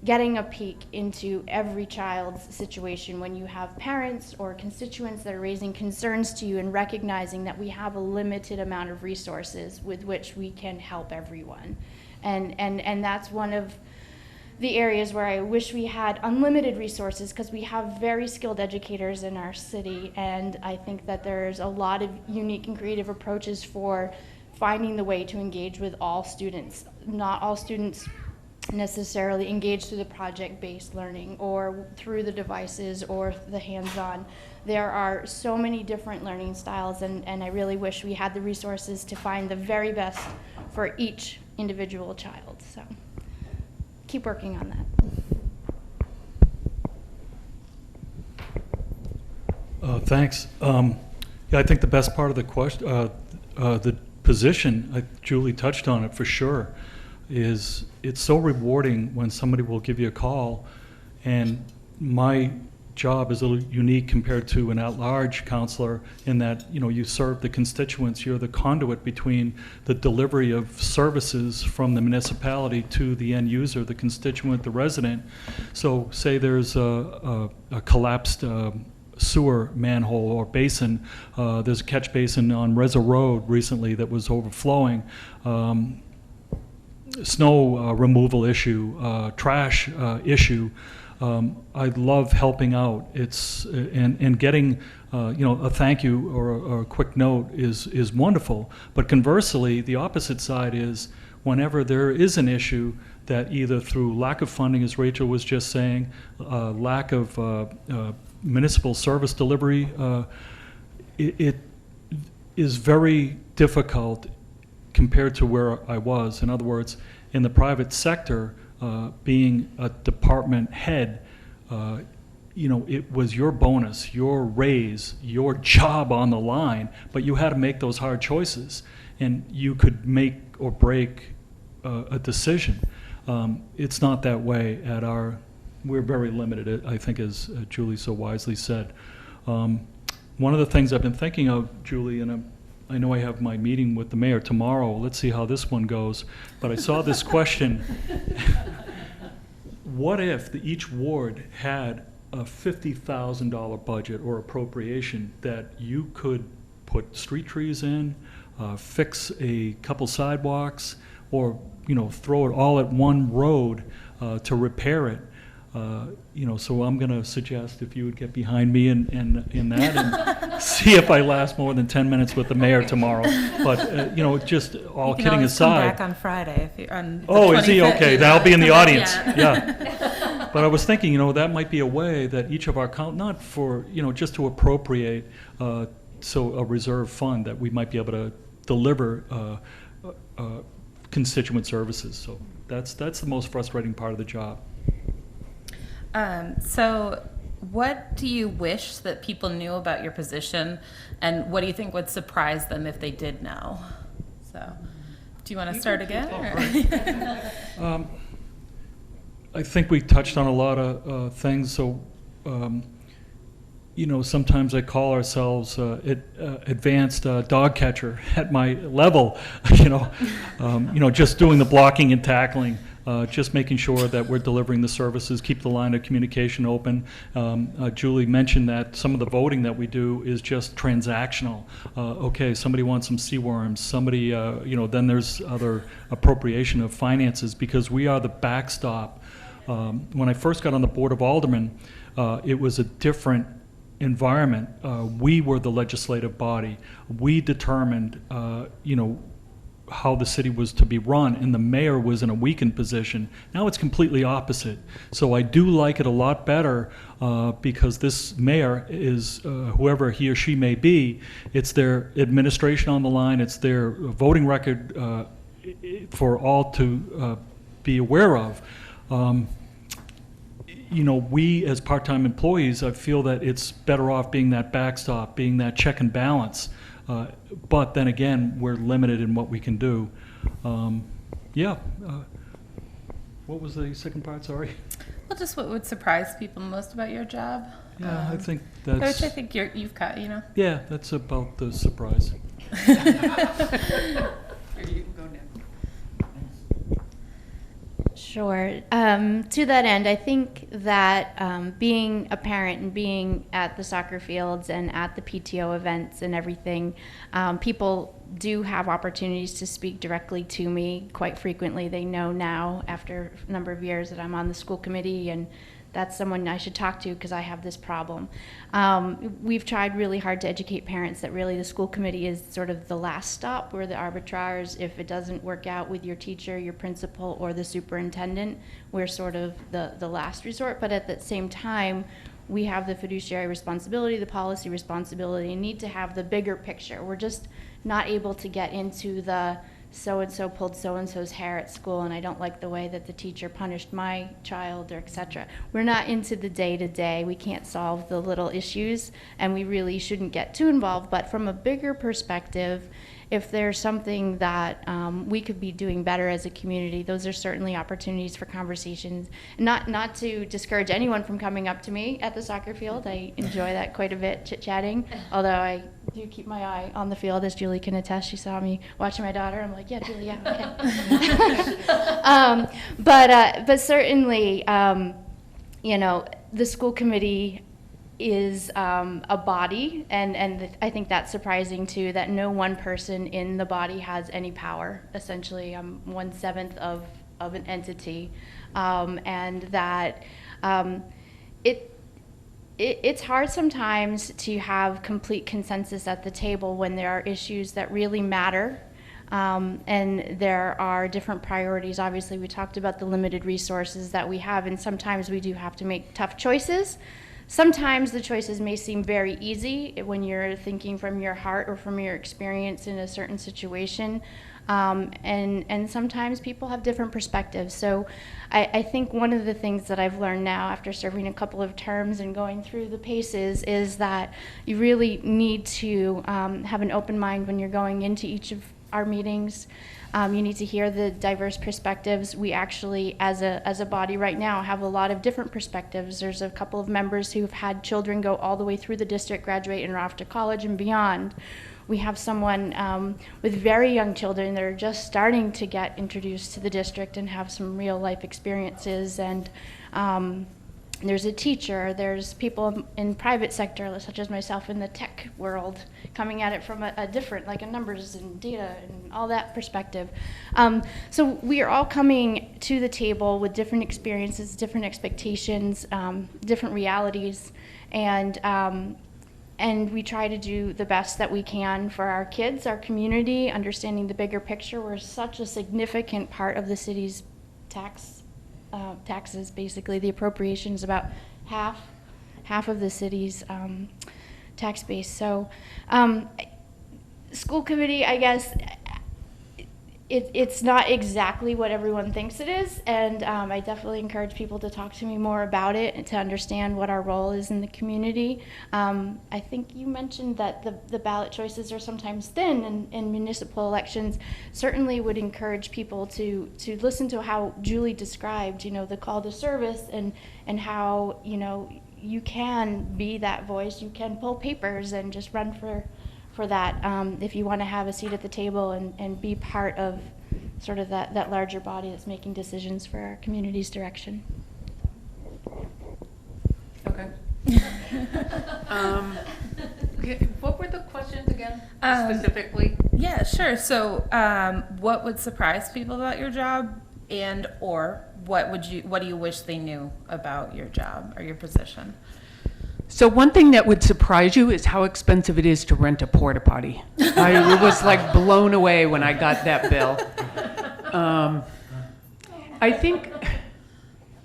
getting a peek into every child's situation when you have parents or constituents that are raising concerns to you and recognizing that we have a limited amount of resources with which we can help everyone. And that's one of the areas where I wish we had unlimited resources, because we have very skilled educators in our city, and I think that there's a lot of unique and creative approaches for finding the way to engage with all students. Not all students necessarily engage through the project-based learning or through the devices or the hands-on. There are so many different learning styles, and I really wish we had the resources to find the very best for each individual child. So keep working on that. Thanks. Yeah, I think the best part of the question, the position, Julie touched on it for sure, is it's so rewarding when somebody will give you a call, and my job is a little unique compared to an at-large counselor in that, you serve the constituents, you're the conduit between the delivery of services from the municipality to the end user, the constituent, the resident. So say there's a collapsed sewer manhole or basin. There's a catch basin on Reza Road recently that was overflowing. Snow removal issue, trash issue. I love helping out. It's and getting a thank you or a quick note is wonderful. But conversely, the opposite side is whenever there is an issue that either through lack of funding, as Rachael was just saying, lack of municipal service delivery, it is very difficult compared to where I was. In other words, in the private sector, being a department head, it was your bonus, your raise, your job on the line, but you had to make those hard choices, and you could make or break a decision. It's not that way at we're very limited, I think, as Julie so wisely said. One of the things I've been thinking of, Julie, and I know I have my meeting with the mayor tomorrow, let's see how this one goes, but I saw this question. What if each ward had a $50,000 budget or appropriation that you could put street trees in, fix a couple sidewalks, or throw it all at one road to repair it? So I'm going to suggest if you would get behind me in that and see if I last more than 10 minutes with the mayor tomorrow. But, just all You can kidding always aside. come back on Friday if you're on the Oh, is he? 25th. Okay, that'll be in the Come back, audience. yeah. Yeah. But I was thinking, that might be a way that each of our, not for, just to appropriate, so a reserve fund that we might be able to deliver constituent services. So that's the most frustrating part of the job. So what do you wish that people knew about your position, and what do you think would surprise them if they did know? So, do you want to start again? Or? I think we touched on a lot of things. So, sometimes I call ourselves advanced dog catcher at my level. Just doing the blocking and tackling. Just making sure that we're delivering the services, keep the line of communication open. Julie mentioned that some of the voting that we do is just transactional. Okay, somebody wants some seaworms, somebody, then there's other appropriation of finances, because we are the backstop. When I first got on the Board of Aldermen, it was a different environment. We were the legislative body. We determined, how the city was to be run, and the mayor was in a weakened position. Now it's completely opposite. So I do like it a lot better because this mayor is, whoever he or she may be, it's their administration on the line, it's their voting record for all to be aware of. We as part-time employees, I feel that it's better off being that backstop, being that check and balance. But then again, we're limited in what we can do. What was the second part? Sorry. Well, just what would surprise people most about your job? Yeah, I think that's. Which I think you've got, Yeah, that's about the surprise. You can go next. Sure. To that end, I think that being a parent and being at the soccer fields and at the PTO events and everything, people do have opportunities to speak directly to me quite frequently. They know now, after a number of years, that I'm on the school committee, and that's someone I should talk to because I have this problem. We've tried really hard to educate parents that really the school committee is sort of the last stop. We're the arbiters. If it doesn't work out with your teacher, your principal, or the superintendent, we're sort of the last resort. But at the same time, we have the fiduciary responsibility, the policy responsibility, and need to have the bigger picture. We're just not able to get into the so-and-so pulled so-and-so's hair at school, and I don't like the way that the teacher punished my child, or etc. We're not into the day-to-day. We can't solve the little issues, and we really shouldn't get too involved. But from a bigger perspective, if there's something that we could be doing better as a community, those are certainly opportunities for conversations. Not to discourage anyone from coming up to me at the soccer field. I enjoy that quite a bit, chit-chatting, although I do keep my eye on the field, as Julie can attest. She saw me watching my daughter. I'm like, yeah, Julie, yeah, okay. But certainly, the school committee is a body, and I think that's surprising too, that no one person in the body has any power. Essentially, I'm 1/7 of an entity, and that it's hard sometimes to have complete consensus at the table when there are issues that really matter. And there are different priorities. Obviously, we talked about the limited resources that we have, and sometimes we do have to make tough choices. Sometimes the choices may seem very easy when you're thinking from your heart or from your experience in a certain situation. And sometimes people have different perspectives. So I think one of the things that I've learned now after serving a couple of terms and going through the paces is that you really need to have an open mind when you're going into each of our meetings. You need to hear the diverse perspectives. We actually, as a body right now, have a lot of different perspectives. There's a couple of members who've had children go all the way through the district, graduate, and are off to college and beyond. We have someone with very young children that are just starting to get introduced to the district and have some real life experiences. And there's a teacher, there's people in private sector, such as myself in the tech world, coming at it from a different, like a numbers and data and all that perspective. So we are all coming to the table with different experiences, different expectations, different realities, and we try to do the best that we can for our kids, our community, understanding the bigger picture. We're such a significant part of the city's taxes. Basically, the appropriation is about half of the city's tax base. So, school committee, I guess, it's not exactly what everyone thinks it is, and I definitely encourage people to talk to me more about it and to understand what our role is in the community. I think you mentioned that the ballot choices are sometimes thin in municipal elections. Certainly would encourage people to listen to how Julie described, the call to service and how, you can be that voice, you can pull papers and just run for that if you want to have a seat at the table and be part of sort of that larger body that's making decisions for our community's direction. Okay. What were the questions again, specifically? Yeah, sure. So, what would surprise people about your job, and or what do you wish they knew about your job or your position? So one thing that would surprise you is how expensive it is to rent a porta potty. I was like blown away when I got that bill. I think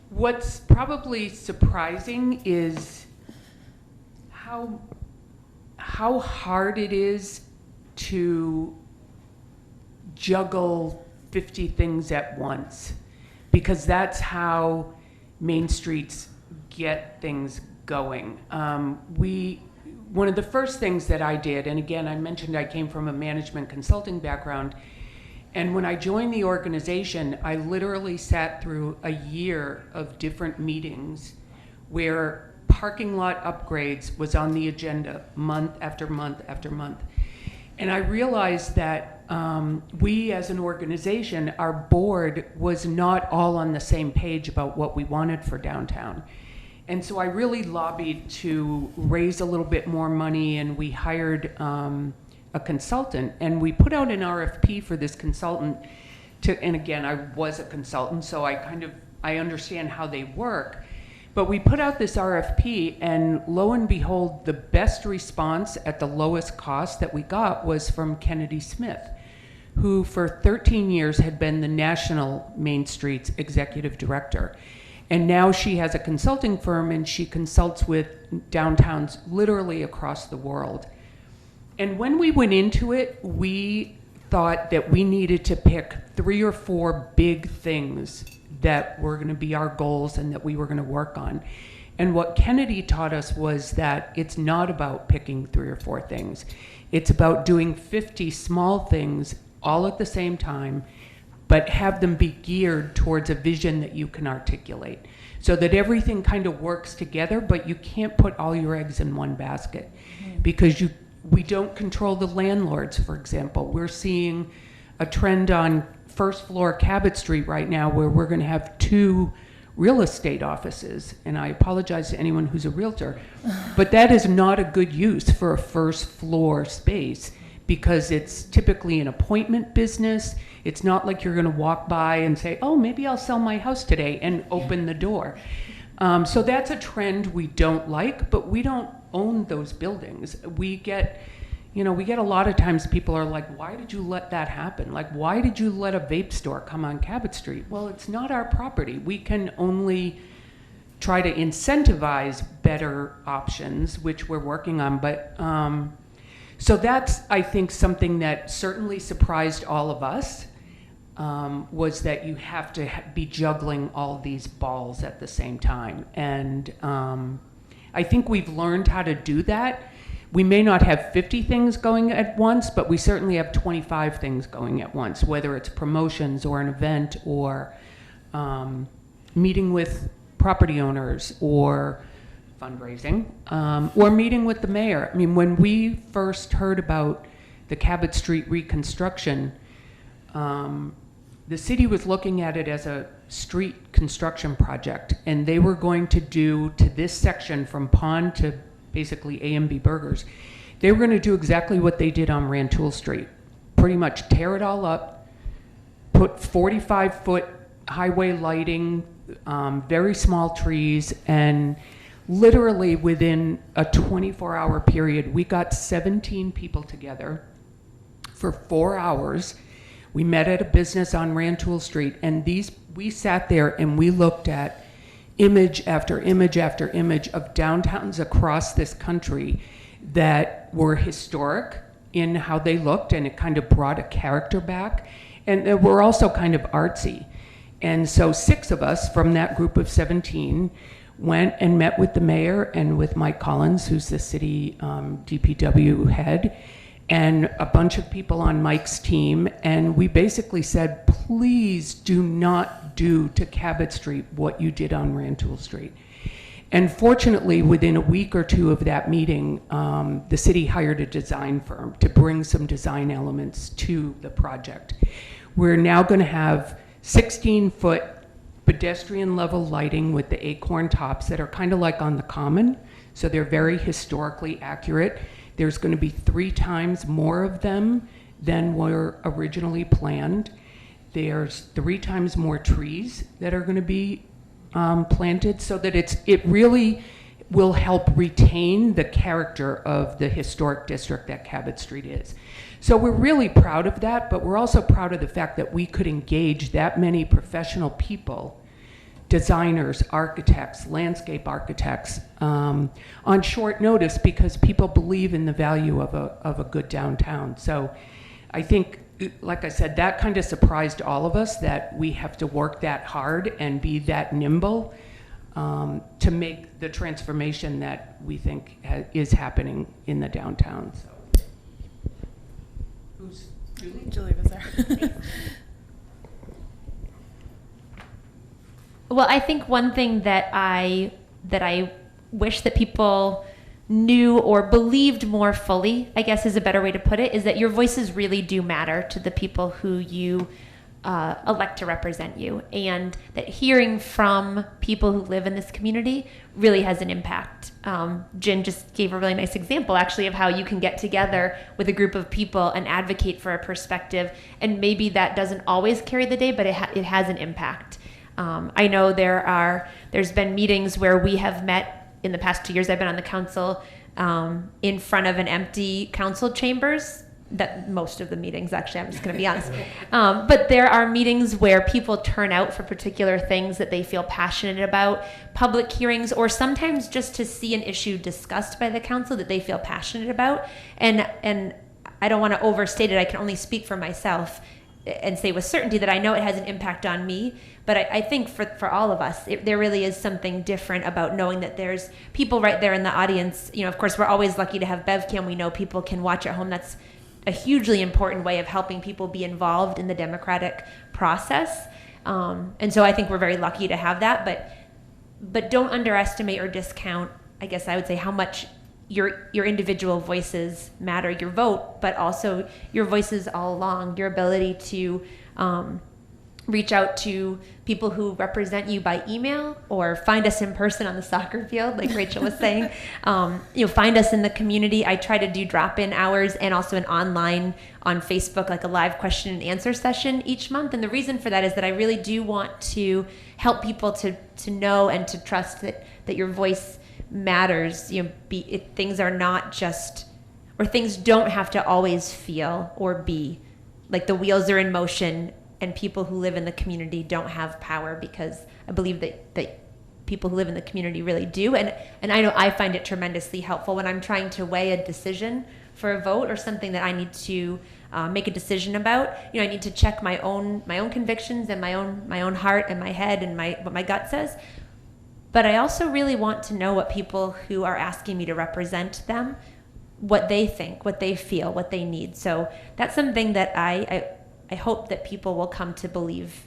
what's probably surprising is how hard it is to juggle 50 things at once, because that's how Main Streets get things going. One of the first things that I did, and again, I mentioned I came from a management consulting background, and when I joined the organization, I literally sat through a year of different meetings where parking lot upgrades was on the agenda month after month after month. And I realized that we as an organization, our board was not all on the same page about what we wanted for downtown. And so I really lobbied to raise a little bit more money, and we hired a consultant, and we put out an RFP for this consultant and again, I was a consultant, so I understand how they work. But we put out this RFP, and lo and behold, the best response at the lowest cost that we got was from Kennedy Smith, who for 13 years had been the National Main Streets Executive Director. And now she has a consulting firm, and she consults with downtowns literally across the world. And when we went into it, we thought that we needed to pick 3 or 4 big things that were going to be our goals and that we were going to work on. And what Kennedy taught us was that it's not about picking 3 or 4 things. It's about doing 50 small things all at the same time, but have them be geared towards a vision that you can articulate, so that everything kind of works together, but you can't put all your eggs in one basket, because we don't control the landlords, for example. We're seeing a trend on first floor Cabot Street right now where we're going to have 2 real estate offices, and I apologize to anyone who's a realtor, but that is not a good use for a first floor space, because it's typically an appointment business. It's not like you're going to walk by and say, oh, maybe I'll sell my house today and open the door. So that's a trend we don't like, but we don't own those buildings. We get a lot of times people are like, why did you let that happen? Like, why did you let a vape store come on Cabot Street? Well, it's not our property. We can only try to incentivize better options, which we're working on. But so that's, I think, something that certainly surprised all of us, was that you have to be juggling all these balls at the same time. And I think we've learned how to do that. We may not have 50 things going at once, but we certainly have 25 things going at once, whether it's promotions or an event or meeting with property owners or fundraising, or meeting with the mayor. I mean, when we first heard about the Cabot Street reconstruction, the city was looking at it as a street construction project, and they were going to do to this section from Pond to basically A&B Burgers. They were going to do exactly what they did on Rantoul Street, pretty much tear it all up, put 45-foot highway lighting, very small trees, and literally within a 24-hour period, we got 17 people together for 4 hours. We met at a business on Rantoul Street, and we sat there and we looked at image after image after image of downtowns across this country that were historic in how they looked, and it kind of brought a character back, and they were also kind of artsy. And so 6 of us from that group of 17 went and met with the mayor and with Mike Collins, who's the city DPW head, and a bunch of people on Mike's team, and we basically said, please do not do to Cabot Street what you did on Rantoul Street. And fortunately, within a week or two of that meeting, the city hired a design firm to bring some design elements to the project. We're now going to have 16-foot pedestrian level lighting with the acorn tops that are kind of like on the common, so they're very historically accurate. There's going to be 3 times more of them than were originally planned. There's 3 times more trees that are going to be planted, so that it really will help retain the character of the historic district that Cabot Street is. So we're really proud of that, but we're also proud of the fact that we could engage that many professional people, designers, architects, landscape architects, on short notice, because people believe in the value of a good downtown. So I think, like I said, that kind of surprised all of us, that we have to work that hard and be that nimble to make the transformation that we think is happening in the downtown. So. Who's Julie? Julie was there. Well, I think one thing that I wish that people knew or believed more fully, I guess is a better way to put it, is that your voices really do matter to the people who you elect to represent you, and that hearing from people who live in this community really has an impact. Jen just gave a really nice example, actually, of how you can get together with a group of people and advocate for a perspective, and maybe that doesn't always carry the day, but it has an impact. I know there's been meetings where we have met in the past 2 years I've been on the council, in front of an empty council chambers. That most of the meetings, actually, I'm just going to be honest. But there are meetings where people turn out for particular things that they feel passionate about, public hearings, or sometimes just to see an issue discussed by the council that they feel passionate about. And I don't want to overstate it. I can only speak for myself and say with certainty that I know it has an impact on me. But I think for all of us, there really is something different about knowing that there's people right there in the audience. You know, of course, we're always lucky to have BevCam. We know people can watch at home. That's a hugely important way of helping people be involved in the democratic process. And so I think we're very lucky to have that. But don't underestimate or discount, I guess I would say, how much your individual voices matter, your vote, but also your voices all along, your ability to reach out to people who represent you by email or find us in person on the soccer field, like Rachael was saying. Find us in the community. I try to do drop-in hours and also an online on Facebook, like a live question and answer session each month. And the reason for that is that I really do want to help people to know and to trust that your voice matters. Things are not just, or things don't have to always feel or be like the wheels are in motion, and people who live in the community don't have power, because I believe that people who live in the community really do. And I know I find it tremendously helpful when I'm trying to weigh a decision for a vote or something that I need to make a decision about. I need to check my own convictions and my own heart and my head and what my gut says. But I also really want to know what people who are asking me to represent them, what they think, what they feel, what they need. So that's something that I hope that people will come to believe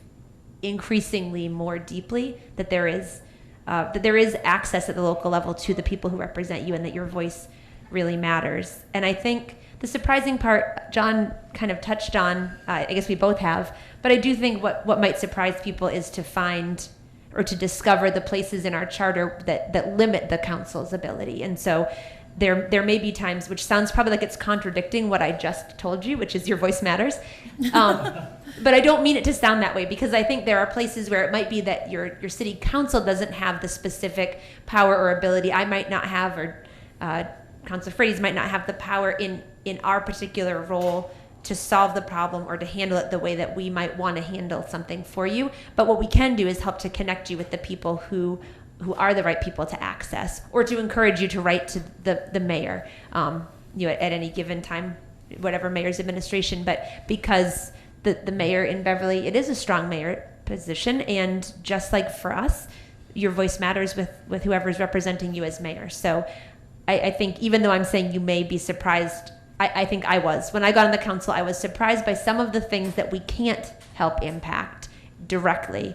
increasingly more deeply, that there is access at the local level to the people who represent you, and that your voice really matters. And I think the surprising part, John kind of touched on, I guess we both have, but I do think what might surprise people is to find or to discover the places in our charter that limit the council's ability. And so there may be times, which sounds probably like it's contradicting what I just told you, which is your voice matters. But I don't mean it to sound that way, because I think there are places where it might be that your city council doesn't have the specific power or ability I might not have, or Councilor Frates might not have the power in our particular role to solve the problem or to handle it the way that we might want to handle something for you. But what we can do is help to connect you with the people who are the right people to access, or to encourage you to write to the mayor, at any given time, whatever mayor's administration. But because the mayor in Beverly, it is a strong mayor position, and just like for us, your voice matters with whoever's representing you as mayor. So I think, even though I'm saying you may be surprised, I think I was. When I got on the council, I was surprised by some of the things that we can't help impact directly.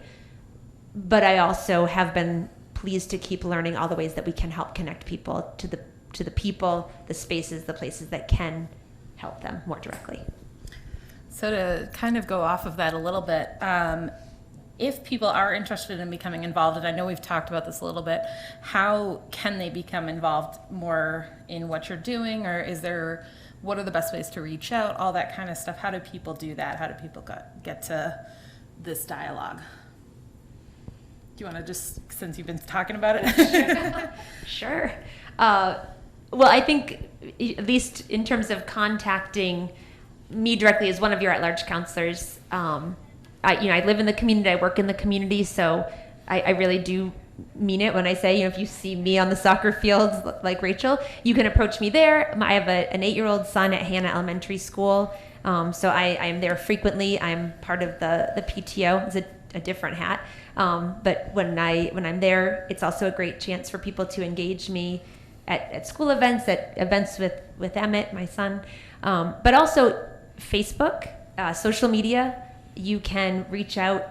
But I also have been pleased to keep learning all the ways that we can help connect people to the people, the spaces, the places that can help them more directly. So to kind of go off of that a little bit, if people are interested in becoming involved, and I know we've talked about this a little bit, how can they become involved more in what you're doing? Or what are the best ways to reach out, all that kind of stuff? How do people do that? How do people get to this dialogue? Do you want to just, since you've been talking about it? Sure. Well, I think, at least in terms of contacting me directly as one of your at-large counselors, I live in the community, I work in the community, so I really do mean it when I say, if you see me on the soccer fields like Rachael, you can approach me there. I have an 8-year-old son at Hannah Elementary School, so I am there frequently. I'm part of the PTO. It's a different hat, but when I'm there, it's also a great chance for people to engage me at school events, at events with Emmett, my son, but also Facebook, social media. You can reach out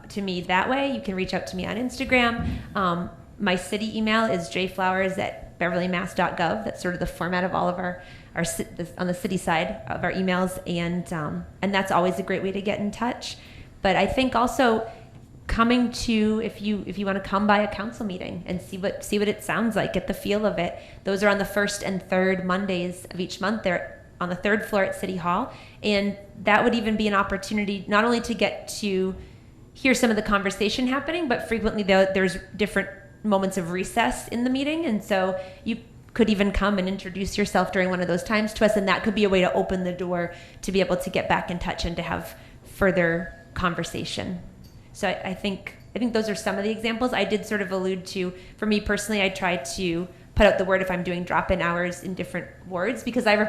to me that way. You can reach out to me on Instagram. My city email is jflowers@beverlymass.gov. That's sort of the format of all of our on the city side of our emails, and that's always a great way to get in touch. But I think also coming to, if you want to come by a council meeting and see what it sounds like, get the feel of it. Those are on the first and third Mondays of each month. They're on the third floor at City Hall, and that would even be an opportunity not only to get to hear some of the conversation happening, but frequently there's different moments of recess in the meeting, and so you could even come and introduce yourself during one of those times to us, and that could be a way to open the door to be able to get back in touch and to have further conversation. So I think those are some of the examples. I did sort of allude to, for me personally, I try to put out the word if I'm doing drop-in hours in different wards, because I'm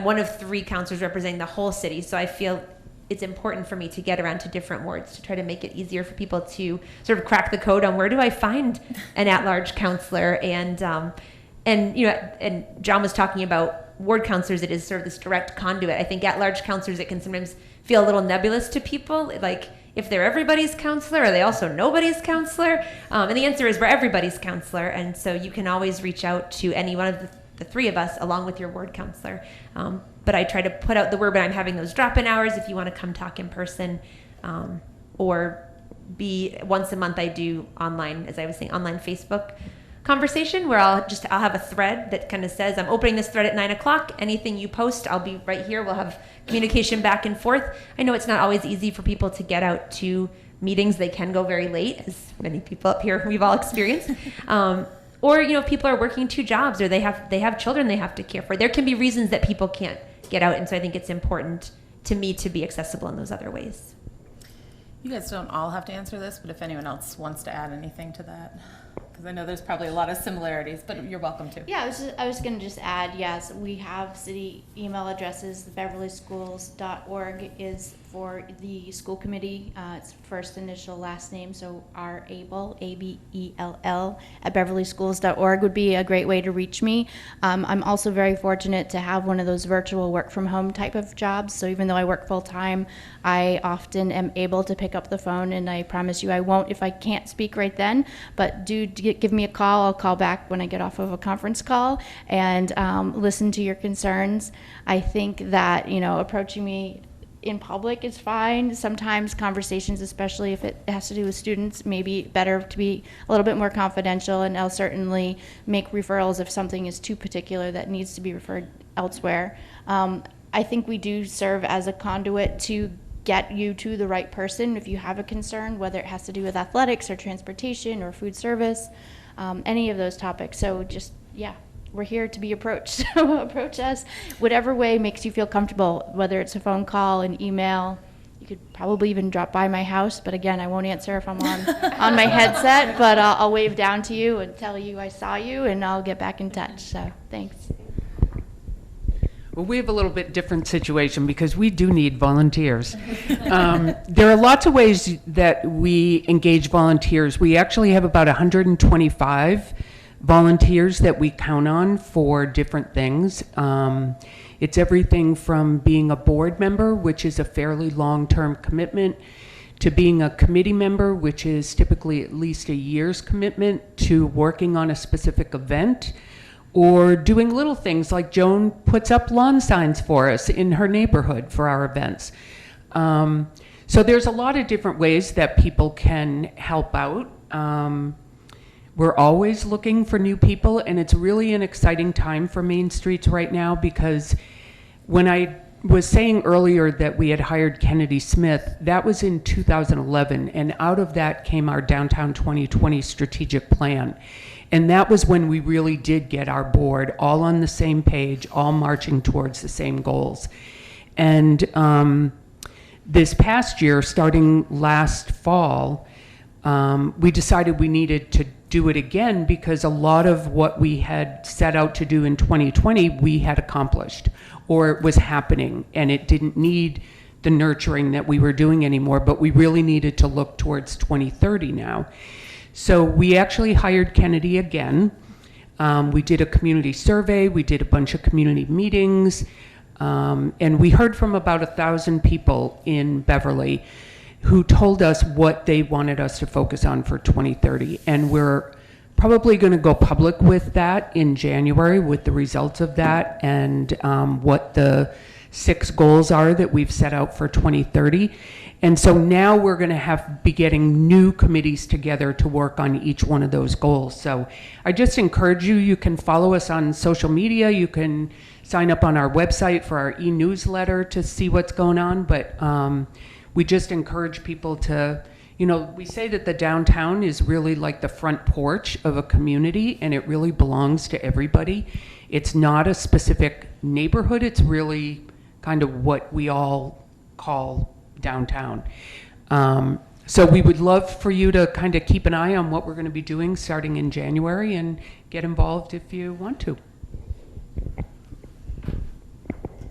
one of 3 counselors representing the whole city, so I feel it's important for me to get around to different wards to try to make it easier for people to sort of crack the code on where do I find an at-large counselor. And John was talking about ward counselors. It is sort of this direct conduit. I think at-large counselors, it can sometimes feel a little nebulous to people, like if they're everybody's counselor, are they also nobody's counselor? And the answer is we're everybody's counselor, and so you can always reach out to any one of the 3 of us along with your ward counselor. but I try to put out the word, but I'm having those drop-in hours if you want to come talk in person, or be once a month I do online, as I was saying, online Facebook conversation where I'll have a thread that kind of says, I'm opening this thread at 9:00. Anything you post, I'll be right here. We'll have communication back and forth. I know it's not always easy for people to get out to meetings. They can go very late, as many people up here we've all experienced. Or, if people are working 2 jobs, or they have children they have to care for. There can be reasons that people can't get out, and so I think it's important to me to be accessible in those other ways. You guys don't all have to answer this, but if anyone else wants to add anything to that, because I know there's probably a lot of similarities, but you're welcome to. Yeah, I was going to just add, yes, we have city email addresses. The beverlyschools.org is for the school committee. It's first initial, last name, so Abell, Abell, at beverlyschools.org would be a great way to reach me. I'm also very fortunate to have one of those virtual work from home type of jobs, so even though I work full time, I often am able to pick up the phone, and I promise you I won't if I can't speak right then, but do give me a call. I'll call back when I get off of a conference call and listen to your concerns. I think that, approaching me in public is fine. Sometimes conversations, especially if it has to do with students, may be better to be a little bit more confidential, and I'll certainly make referrals if something is too particular that needs to be referred elsewhere. I think we do serve as a conduit to get you to the right person if you have a concern, whether it has to do with athletics or transportation or food service, any of those topics. So just, we're here to be approached. So approach us whatever way makes you feel comfortable, whether it's a phone call, an email. You could probably even drop by my house, but again, I won't answer if I'm on my headset, but I'll wave down to you and tell you I saw you, and I'll get back in touch. So thanks. Well, we have a little bit different situation because we do need volunteers. There are lots of ways that we engage volunteers. We actually have about 125 volunteers that we count on for different things. It's everything from being a board member, which is a fairly long-term commitment, to being a committee member, which is typically at least a year's commitment, to working on a specific event, or doing little things like Joan puts up lawn signs for us in her neighborhood for our events. So there's a lot of different ways that people can help out. We're always looking for new people, and it's really an exciting time for Main Streets right now, because when I was saying earlier that we had hired Kennedy Smith, that was in 2011, and out of that came our Downtown 2020 strategic plan. And that was when we really did get our board all on the same page, all marching towards the same goals. And this past year, starting last fall, we decided we needed to do it again, because a lot of what we had set out to do in 2020 we had accomplished, or it was happening, and it didn't need the nurturing that we were doing anymore, but we really needed to look towards 2030 now. So we actually hired Kennedy again. We did a community survey, we did a bunch of community meetings, and we heard from about 1,000 people in Beverly who told us what they wanted us to focus on for 2030. And we're probably going to go public with that in January, with the results of that, and what the 6 goals are that we've set out for 2030. And so now we're going to be getting new committees together to work on each one of those goals. So I just encourage you, you can follow us on social media, you can sign up on our website for our e-newsletter to see what's going on, but we just encourage people to, we say that the downtown is really like the front porch of a community, and it really belongs to everybody. It's not a specific neighborhood, it's really kind of what we all call downtown. So we would love for you to kind of keep an eye on what we're going to be doing starting in January, and get involved if you want to.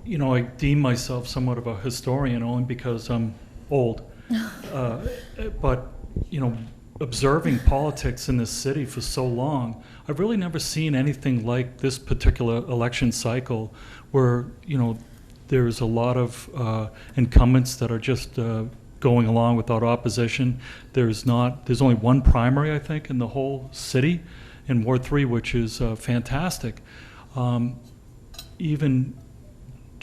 I deem myself somewhat of a historian only because I'm old. But, observing politics in this city for so long, I've really never seen anything like this particular election cycle where, there's a lot of incumbents that are just going along without opposition. There's only one primary, I think, in the whole city in Ward 3, which is fantastic. Even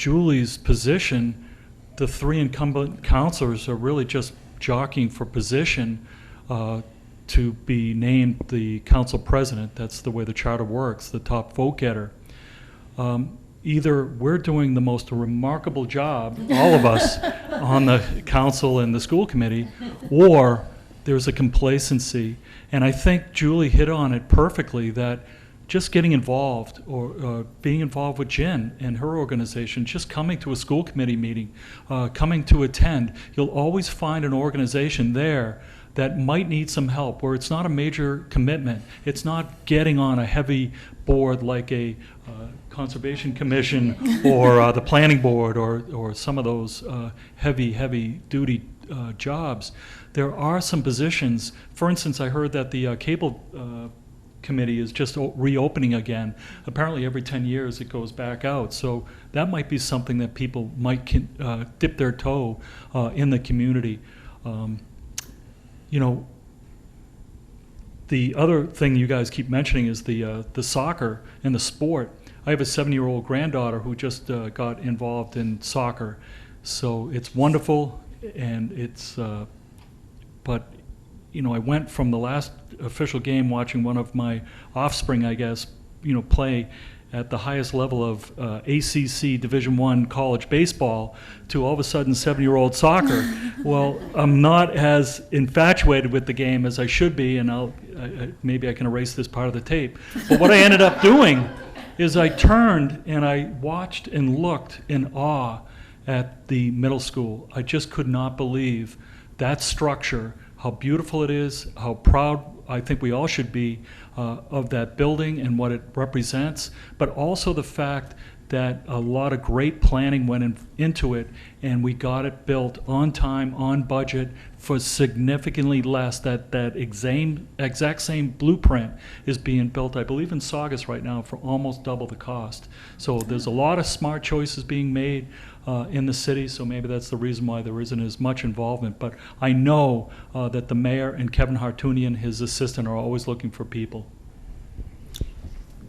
Julie's position, the three incumbent counselors are really just jockeying for position to be named the council president. That's the way the charter works, the top vote getter. Either we're doing the most remarkable job, all of us, on the council and the school committee, or there's a complacency. And I think Julie hit on it perfectly, that just getting involved, or being involved with Jen and her organization, just coming to a school committee meeting, coming to attend, you'll always find an organization there that might need some help, where it's not a major commitment. It's not getting on a heavy board like a conservation commission or the planning board or some of those heavy duty jobs. There are some positions. For instance, I heard that the cable committee is just reopening again. Apparently every 10 years it goes back out. So that might be something that people might dip their toe in the community. You know, the other thing you guys keep mentioning is the soccer and the sport. I have a 7-year-old granddaughter who just got involved in soccer. So it's wonderful, and it's, but, you know, I went from the last official game watching one of my offspring, I guess, you know, play at the highest level of ACC Division I college baseball to all of a sudden 7-year-old soccer. Well, I'm not as infatuated with the game as I should be, and maybe I can erase this part of the tape. But what I ended up doing is I turned and I watched and looked in awe at the middle school. I just could not believe that structure, how beautiful it is, how proud I think we all should be of that building and what it represents, but also the fact that a lot of great planning went into it, and we got it built on time, on budget, for significantly less. That exact same blueprint is being built, I believe, in Saugus right now for almost double the cost. So there's a lot of smart choices being made in the city, so maybe that's the reason why there isn't as much involvement. But I know that the mayor and Kevin Hartunian, his assistant, are always looking for people.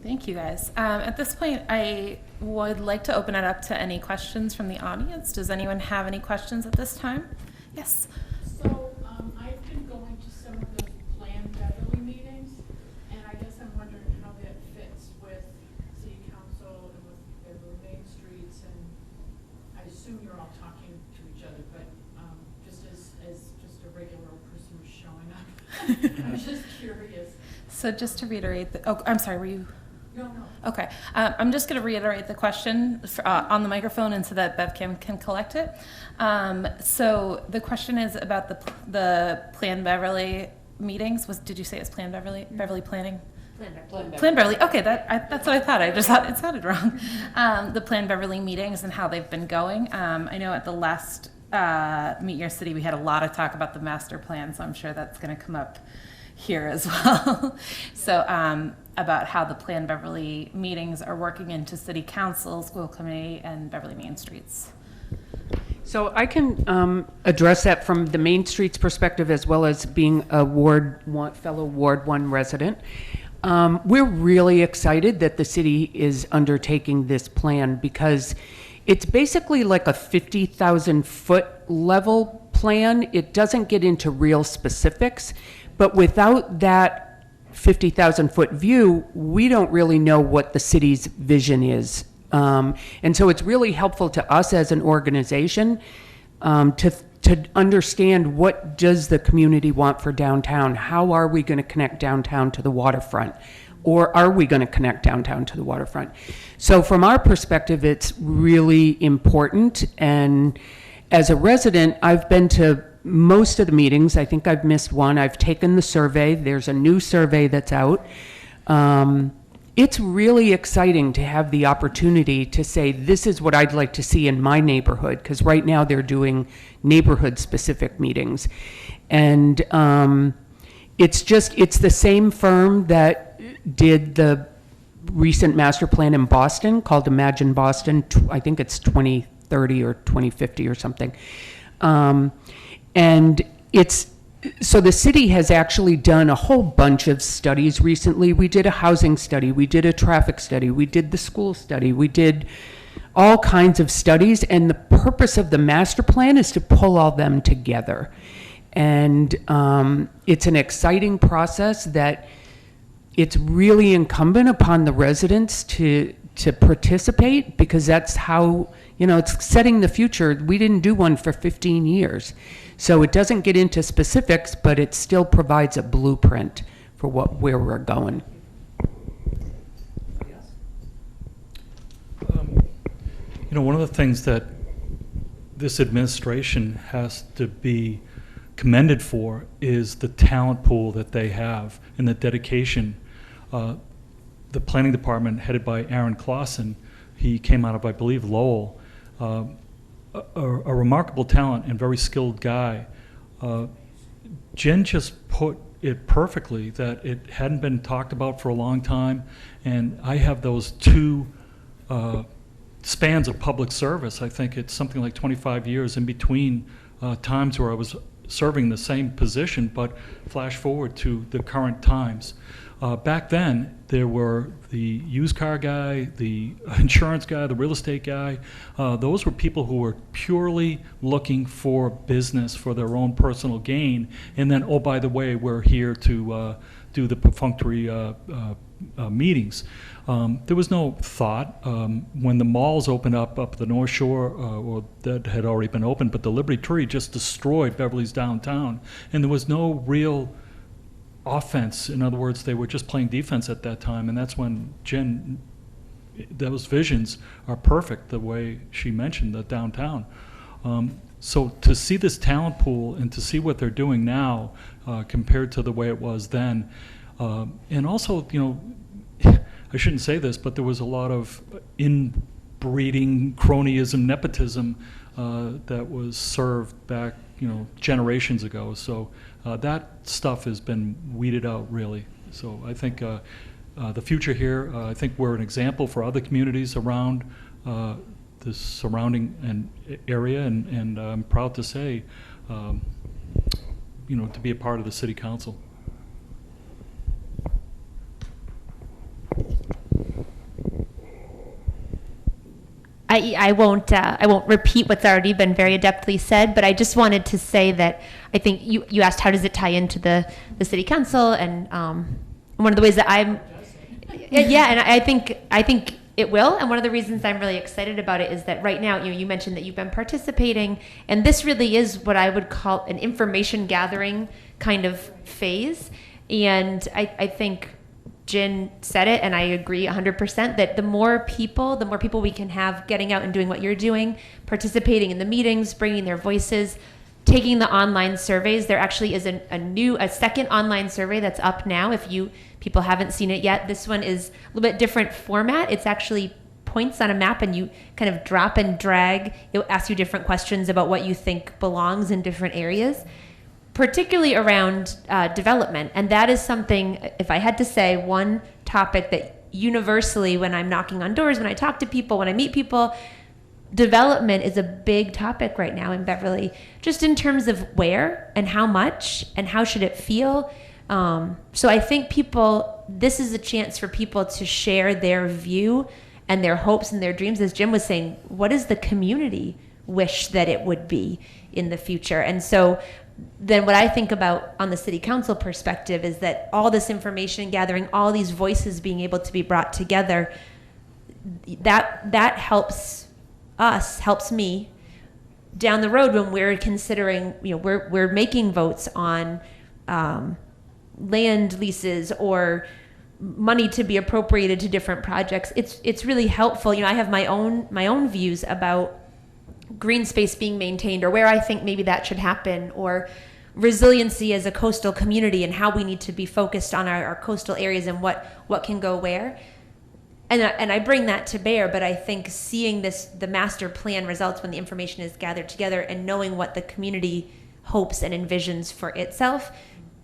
Thank you, guys. At this point, I would like to open it up to any questions from the audience. Does anyone have any questions at this time? Yes. So I've been going to some of those planned Beverly meetings, and I guess I'm wondering how that fits with City Council and with Beverly Main Streets, and I assume you're all talking to each other, but just as just a regular old person who's showing up, I was just curious. So just to reiterate, oh, I'm sorry, were you? No. Okay, I'm just going to reiterate the question on the microphone, and so that BevCam can collect it. So the question is about the Plan Beverly meetings. Did you say it's Plan Beverly? Beverly Planning? Plan Beverly. Okay, that's what I thought. I just thought it sounded wrong. The Plan Beverly meetings and how they've been going. I know at the last Meet Your City we had a lot of talk about the master plan, so I'm sure that's going to come up here as well. So about how the Plan Beverly meetings are working into City Council, School Committee, and Beverly Main Streets. So I can address that from the Main Streets perspective, as well as being a fellow Ward 1 resident. We're really excited that the city is undertaking this plan, because it's basically like a 50,000 foot level plan. It doesn't get into real specifics, but without that 50,000 foot view, we don't really know what the city's vision is. And so it's really helpful to us as an organization to understand, what does the community want for downtown? How are we going to connect downtown to the waterfront? Or are we going to connect downtown to the waterfront? So from our perspective, it's really important. And as a resident, I've been to most of the meetings. I think I've missed one. I've taken the survey. There's a new survey that's out. It's really exciting to have the opportunity to say, this is what I'd like to see in my neighborhood, because right now they're doing neighborhood-specific meetings. And it's the same firm that did the recent master plan in Boston called Imagine Boston. I think it's 2030 or 2050 or something. And so the city has actually done a whole bunch of studies recently. We did a housing study, we did a traffic study, we did the school study, we did all kinds of studies, and the purpose of the master plan is to pull all them together. And it's an exciting process that it's really incumbent upon the residents to participate, because that's how, it's setting the future. We didn't do one for 15 years. So it doesn't get into specifics, but it still provides a blueprint for where we're going. One of the things that this administration has to be commended for is the talent pool that they have and the dedication. The planning department, headed by Aaron Clausen, he came out of, I believe, Lowell, a remarkable talent and very skilled guy. Jen just put it perfectly, that it hadn't been talked about for a long time, and I have those two spans of public service. I think it's something like 25 years in between times where I was serving the same position, but flash forward to the current times. Back then, there were the used car guy, the insurance guy, the real estate guy. Those were people who were purely looking for business for their own personal gain. And then, oh, by the way, we're here to do the perfunctory meetings. There was no thought. When the malls opened up the North Shore, or that had already been opened, but the Liberty Tree just destroyed Beverly's downtown. And there was no real offense. In other words, they were just playing defense at that time, and that's when Jen, those visions are perfect, the way she mentioned the downtown. So to see this talent pool and to see what they're doing now compared to the way it was then, and also, I shouldn't say this, but there was a lot of inbreeding, cronyism, nepotism that was served back, generations ago. So that stuff has been weeded out, really. So I think the future here, I think we're an example for other communities around the surrounding area, and I'm proud to say, to be a part of the city council. I won't repeat what's already been very adeptly said, but I just wanted to say that I think you asked how does it tie into the city council, and one of the ways that and I think it will, and one of the reasons I'm really excited about it is that right now, you mentioned that you've been participating, and this really is what I would call an information gathering kind of phase, and I think Jen said it, and I agree 100%, that the more people we can have getting out and doing what you're doing, participating in the meetings, bringing their voices, taking the online surveys. There actually is a second online survey that's up now. If people haven't seen it yet, this one is a little bit different format. It's actually points on a map, and you kind of drop and drag. It'll ask you different questions about what you think belongs in different areas, particularly around development. And that is something, if I had to say one topic that universally, when I'm knocking on doors, when I talk to people, when I meet people, development is a big topic right now in Beverly, just in terms of where and how much and how should it feel. So I think this is a chance for people to share their view and their hopes and their dreams. As Jim was saying, what does the community wish that it would be in the future? And so then what I think about on the city council perspective is that all this information gathering, all these voices being able to be brought together, that helps me down the road when we're considering, we're making votes on land leases or money to be appropriated to different projects. It's really helpful. I have my own views about green space being maintained, or where I think maybe that should happen, or resiliency as a coastal community and how we need to be focused on our coastal areas and what can go where. And I bring that to bear, but I think seeing the master plan results when the information is gathered together and knowing what the community hopes and envisions for itself,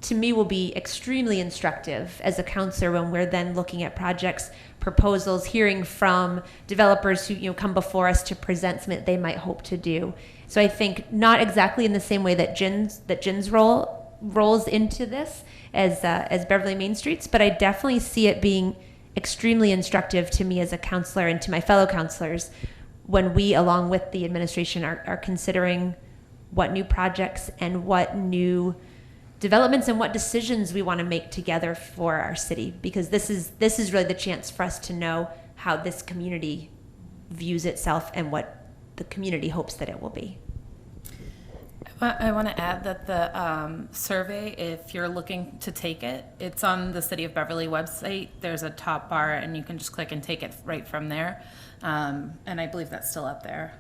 to me will be extremely instructive as a counselor when we're then looking at projects, proposals, hearing from developers who come before us to present something that they might hope to do. So I think not exactly in the same way that Jen's role rolls into this as Beverly Main Streets, but I definitely see it being extremely instructive to me as a counselor and to my fellow counselors when we, along with the administration, are considering what new projects and what new developments and what decisions we want to make together for our city, because this is really the chance for us to know how this community views itself and what the community hopes that it will be. I want to add that the survey, if you're looking to take it, it's on the City of Beverly website. There's a top bar, and you can just click and take it right from there. And I believe that's still up there.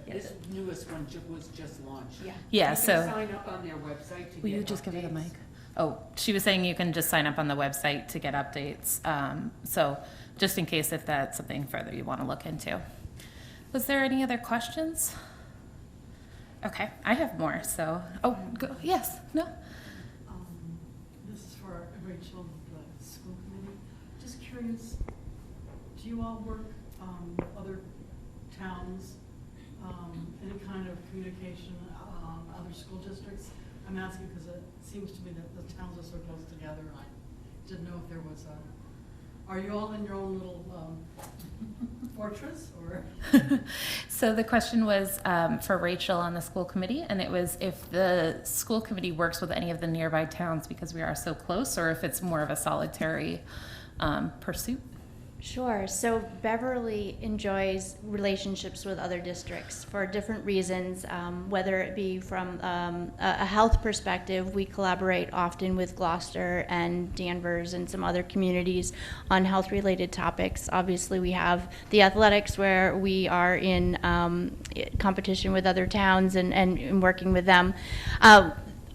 This newest one was just launched. Yeah, You so can sign up on their website to will you get just give her the updates. mic? Oh, she was saying you can just sign up on the website to get updates. So just in case if that's something further you want to look into. Was there any other questions? Okay, I have more, so, oh, go, yes, no? This is for Rachael, the school committee. Just curious, do you all work with other towns, any kind of communication, other school districts? I'm asking because it seems to me that the towns are so close together. I didn't know if there was are you all in your own little fortress, or? So the question was for Rachael on the school committee, and it was if the school committee works with any of the nearby towns because we are so close, or if it's more of a solitary pursuit. Sure. So Beverly enjoys relationships with other districts for different reasons, whether it be from a health perspective. We collaborate often with Gloucester and Danvers and some other communities on health-related topics. Obviously, we have the athletics where we are in competition with other towns and working with them.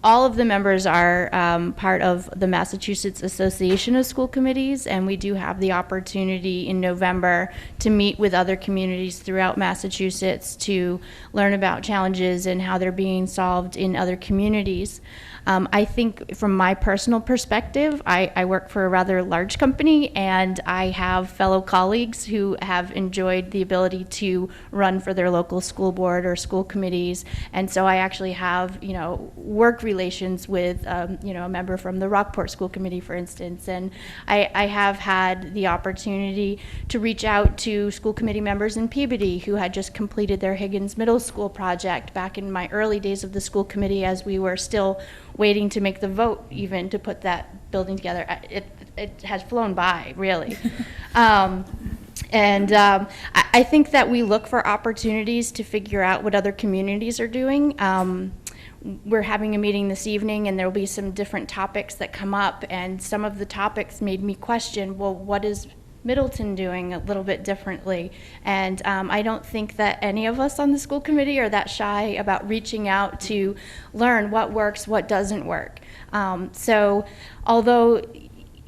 All of the members are part of the Massachusetts Association of School Committees, and we do have the opportunity in November to meet with other communities throughout Massachusetts to learn about challenges and how they're being solved in other communities. I think from my personal perspective, I work for a rather large company, and I have fellow colleagues who have enjoyed the ability to run for their local school board or school committees, and so I actually have, work relations with, a member from the Rockport School Committee, for instance, and I have had the opportunity to reach out to school committee members in Peabody who had just completed their Higgins Middle School project back in my early days of the school committee, as we were still waiting to make the vote even to put that building together. It has flown by, really. I think that we look for opportunities to figure out what other communities are doing. We're having a meeting this evening, and there will be some different topics that come up, and some of the topics made me question, well, what is Middleton doing a little bit differently? And I don't think that any of us on the school committee are that shy about reaching out to learn what works, what doesn't work. So although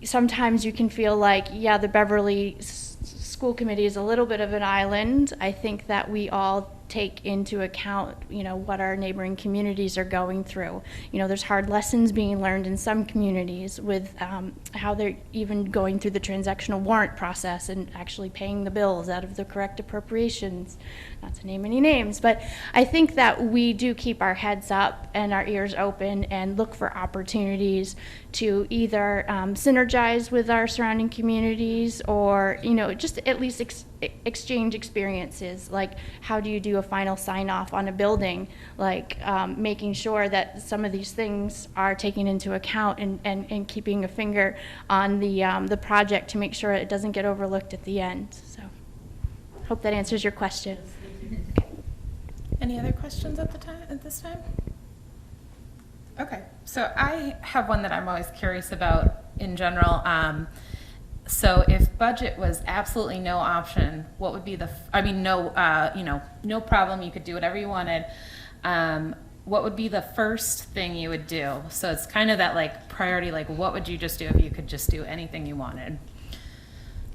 sometimes you can feel like, yeah, the Beverly School Committee is a little bit of an island, I think that we all take into account, what our neighboring communities are going through. There's hard lessons being learned in some communities with how they're even going through the transactional warrant process and actually paying the bills out of the correct appropriations, not to name any names. But I think that we do keep our heads up and our ears open and look for opportunities to either synergize with our surrounding communities, or just at least exchange experiences, like how do you do a final sign off on a building, like making sure that some of these things are taken into account, and keeping a finger on the project to make sure it doesn't get overlooked at the end. So hope that answers your question. Okay. Any other questions at this time? Okay, so I have one that I'm always curious about in general. So if budget was absolutely no option, what would be no problem, you could do whatever you wanted. What would be the first thing you would do? So it's kind of that priority, what would you just do if you could just do anything you wanted?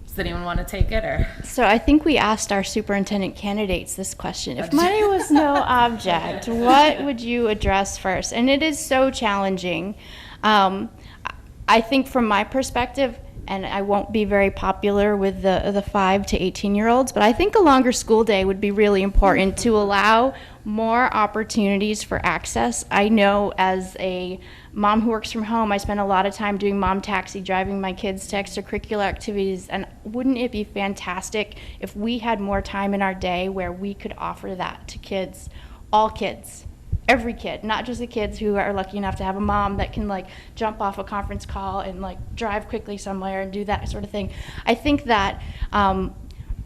Does anyone want to take it, or? So I think we asked our superintendent candidates this question. If money was no object, what would you address first? And it is so challenging. I think from my perspective, and I won't be very popular with the 5 to 18-year-olds, but I think a longer school day would be really important to allow more opportunities for access. I know as a mom who works from home, I spend a lot of time doing mom taxi, driving my kids to extracurricular activities, and wouldn't it be fantastic if we had more time in our day where we could offer that to kids, all kids, every kid, not just the kids who are lucky enough to have a mom that can like jump off a conference call and like drive quickly somewhere and do that sort of thing. I think that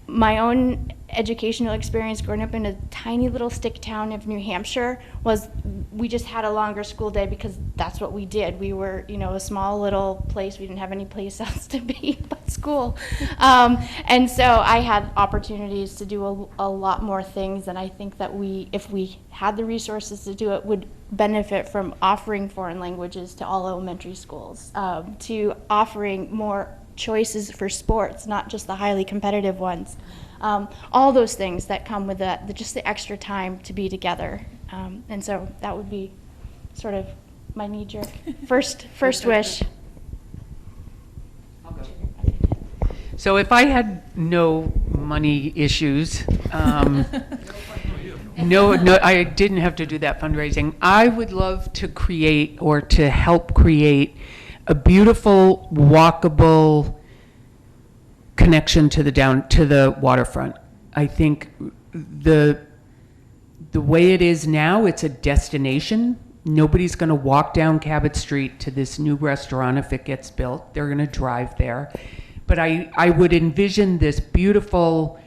my own educational experience growing up in a tiny little stick town of New Hampshire was we just had a longer school day because that's what we did. We were, a small little place. We didn't have any place else to be but school. And so I had opportunities to do a lot more things, and I think that if we had the resources to do it, would benefit from offering foreign languages to all elementary schools, to offering more choices for sports, not just the highly competitive ones. All those things that come with just the extra time to be together. And so that would be sort of my knee-jerk first wish. So if I had no money issues, no, I didn't have to do that fundraising. I would love to create or to help create a beautiful, walkable connection to the waterfront. I think the way it is now, it's a destination. Nobody's going to walk down Cabot Street to this new restaurant if it gets built. They're going to drive there. But I would envision this beautiful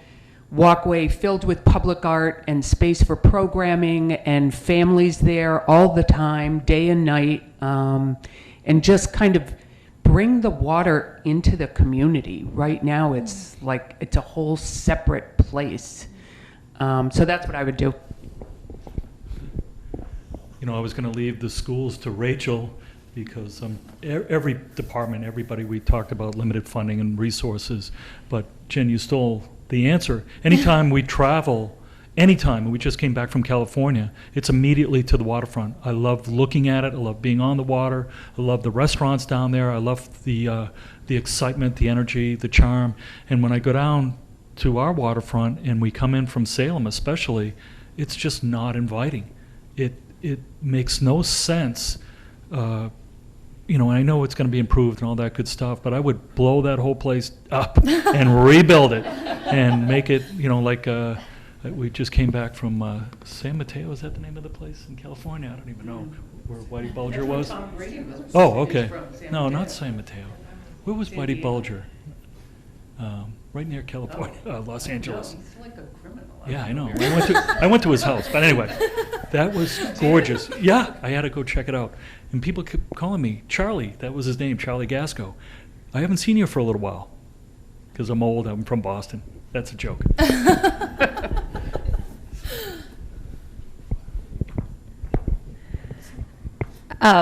walkway filled with public art and space for programming and families there all the time, day and night, and just kind of bring the water into the community. Right now, it's like it's a whole separate place. So that's what I would do. I was going to leave the schools to Rachael because every department, everybody, we talked about limited funding and resources. But Jen, you stole the answer. Anytime we travel, anytime, we just came back from California, it's immediately to the waterfront. I love looking at it. I love being on the water. I love the restaurants down there. I love the excitement, the energy, the charm. And when I go down to our waterfront and we come in from Salem especially, it's just not inviting. It makes no sense. And I know it's going to be improved and all that good stuff, but I would blow that whole place up and rebuild it and make it, like we just came back from San Mateo. Is that the name of the place in California? I don't even know where Whitey Bulger was. Oh, okay. No, not San Mateo. Where was Whitey Bulger? Right near California, Los Angeles. He's like a criminal. Yeah, I know. I went to his house, but anyway, that was gorgeous. Yeah, I had to go check it out. And people kept calling me Charlie. That was his name, Charlie Gasco. I haven't seen you for a little while because I'm old. I'm from Boston. That's a joke.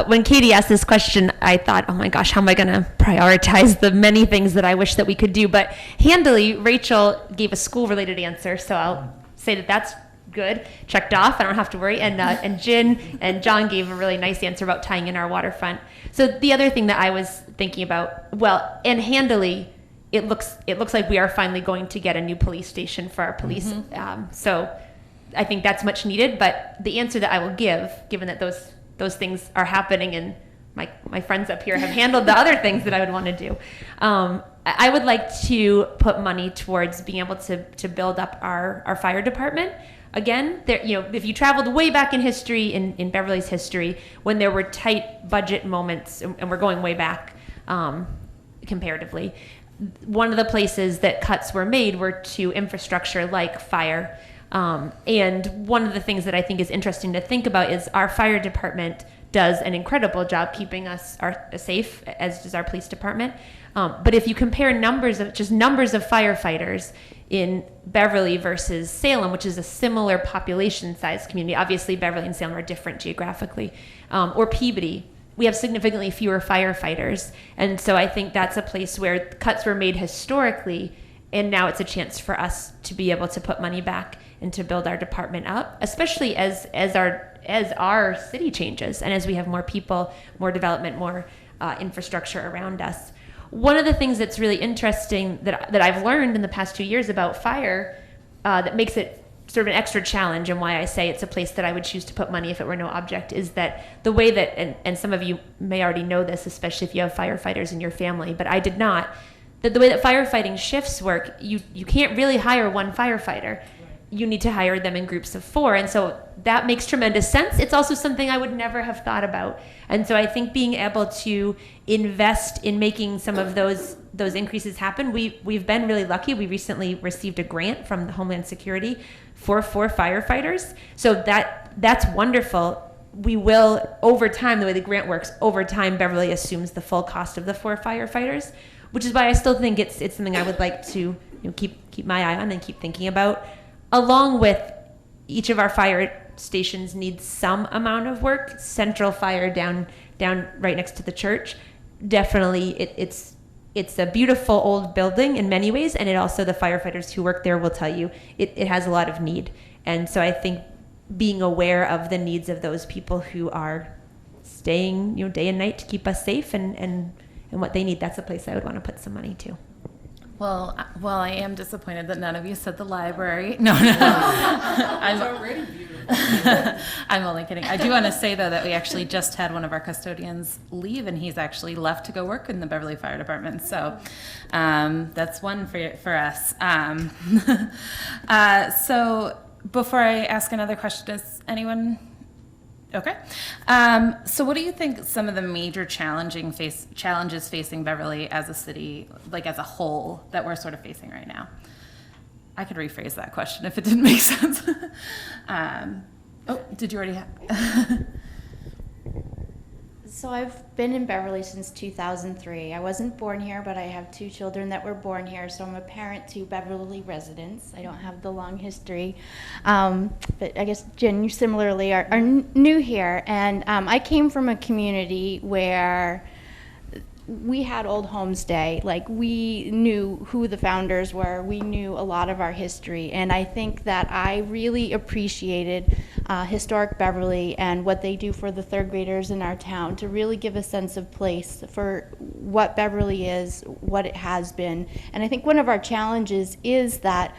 When Katie asked this question, I thought, oh my gosh, how am I going to prioritize the many things that I wish that we could do? But handily, Rachael gave a school-related answer, so I'll say that that's good, checked off. I don't have to worry. And Jen and John gave a really nice answer about tying in our waterfront. So the other thing that I was thinking about, and handily, it looks like we are finally going to get a new police station for our police. So I think that's much needed. But the answer that I will give, given that those things are happening and my friends up here have handled the other things that I would want to do. I would like to put money towards being able to build up our fire department. Again, if you traveled way back in history, in Beverly's history, when there were tight budget moments, and we're going way back comparatively, one of the places that cuts were made were to infrastructure like fire. And one of the things that I think is interesting to think about is our fire department does an incredible job keeping us safe, as does our police department. But if you compare numbers of firefighters in Beverly versus Salem, which is a similar population size community, obviously Beverly and Salem are different geographically, or Peabody, we have significantly fewer firefighters. And so I think that's a place where cuts were made historically, and now it's a chance for us to be able to put money back and to build our department up, especially as our city changes and as we have more people, more development, more infrastructure around us. One of the things that's really interesting that I've learned in the past 2 years about fire that makes it sort of an extra challenge, and why I say it's a place that I would choose to put money if it were no object, is that the way that, and some of you may already know this, especially if you have firefighters in your family, but I did not, that the way that firefighting shifts work, you can't really hire one firefighter. You need to hire them in groups of 4. And so that makes tremendous sense. It's also something I would never have thought about. And so I think being able to invest in making some of those increases happen, we've been really lucky. We recently received a grant from the Homeland Security for 4 firefighters. So that's wonderful. We will, over time, the way the grant works, over time, Beverly assumes the full cost of the 4 firefighters, which is why I still think it's something I would like to keep my eye on and keep thinking about. Along with each of our fire stations needs some amount of work. Central Fire down right next to the church, definitely it's a beautiful old building in many ways, and it also, the firefighters who work there will tell you it has a lot of need. And so I think being aware of the needs of those people who are staying day and night to keep us safe and what they need, that's a place I would want to put some money to. Well, I am disappointed that none of you said the library. No. I'm already beautiful. I'm only kidding. I do want to say, though, that we actually just had one of our custodians leave, and he's actually left to go work in the Beverly Fire Department. So that's one for us. So before I ask another question, does anyone? Okay. So what do you think some of the major challenges facing Beverly as a city, like as a whole, that we're sort of facing right now? I could rephrase that question if it didn't make sense. Did you already have? So I've been in Beverly since 2003. I wasn't born here, but I have 2 children that were born here, so I'm a parent to Beverly residents. I don't have the long history. But I guess, Jen, you similarly are new here. And I came from a community where we had Old Homes Day. Like, we knew who the founders were. We knew a lot of our history. And I think that I really appreciated Historic Beverly and what they do for the 3rd graders in our town, to really give a sense of place for what Beverly is, what it has been. And I think one of our challenges is that,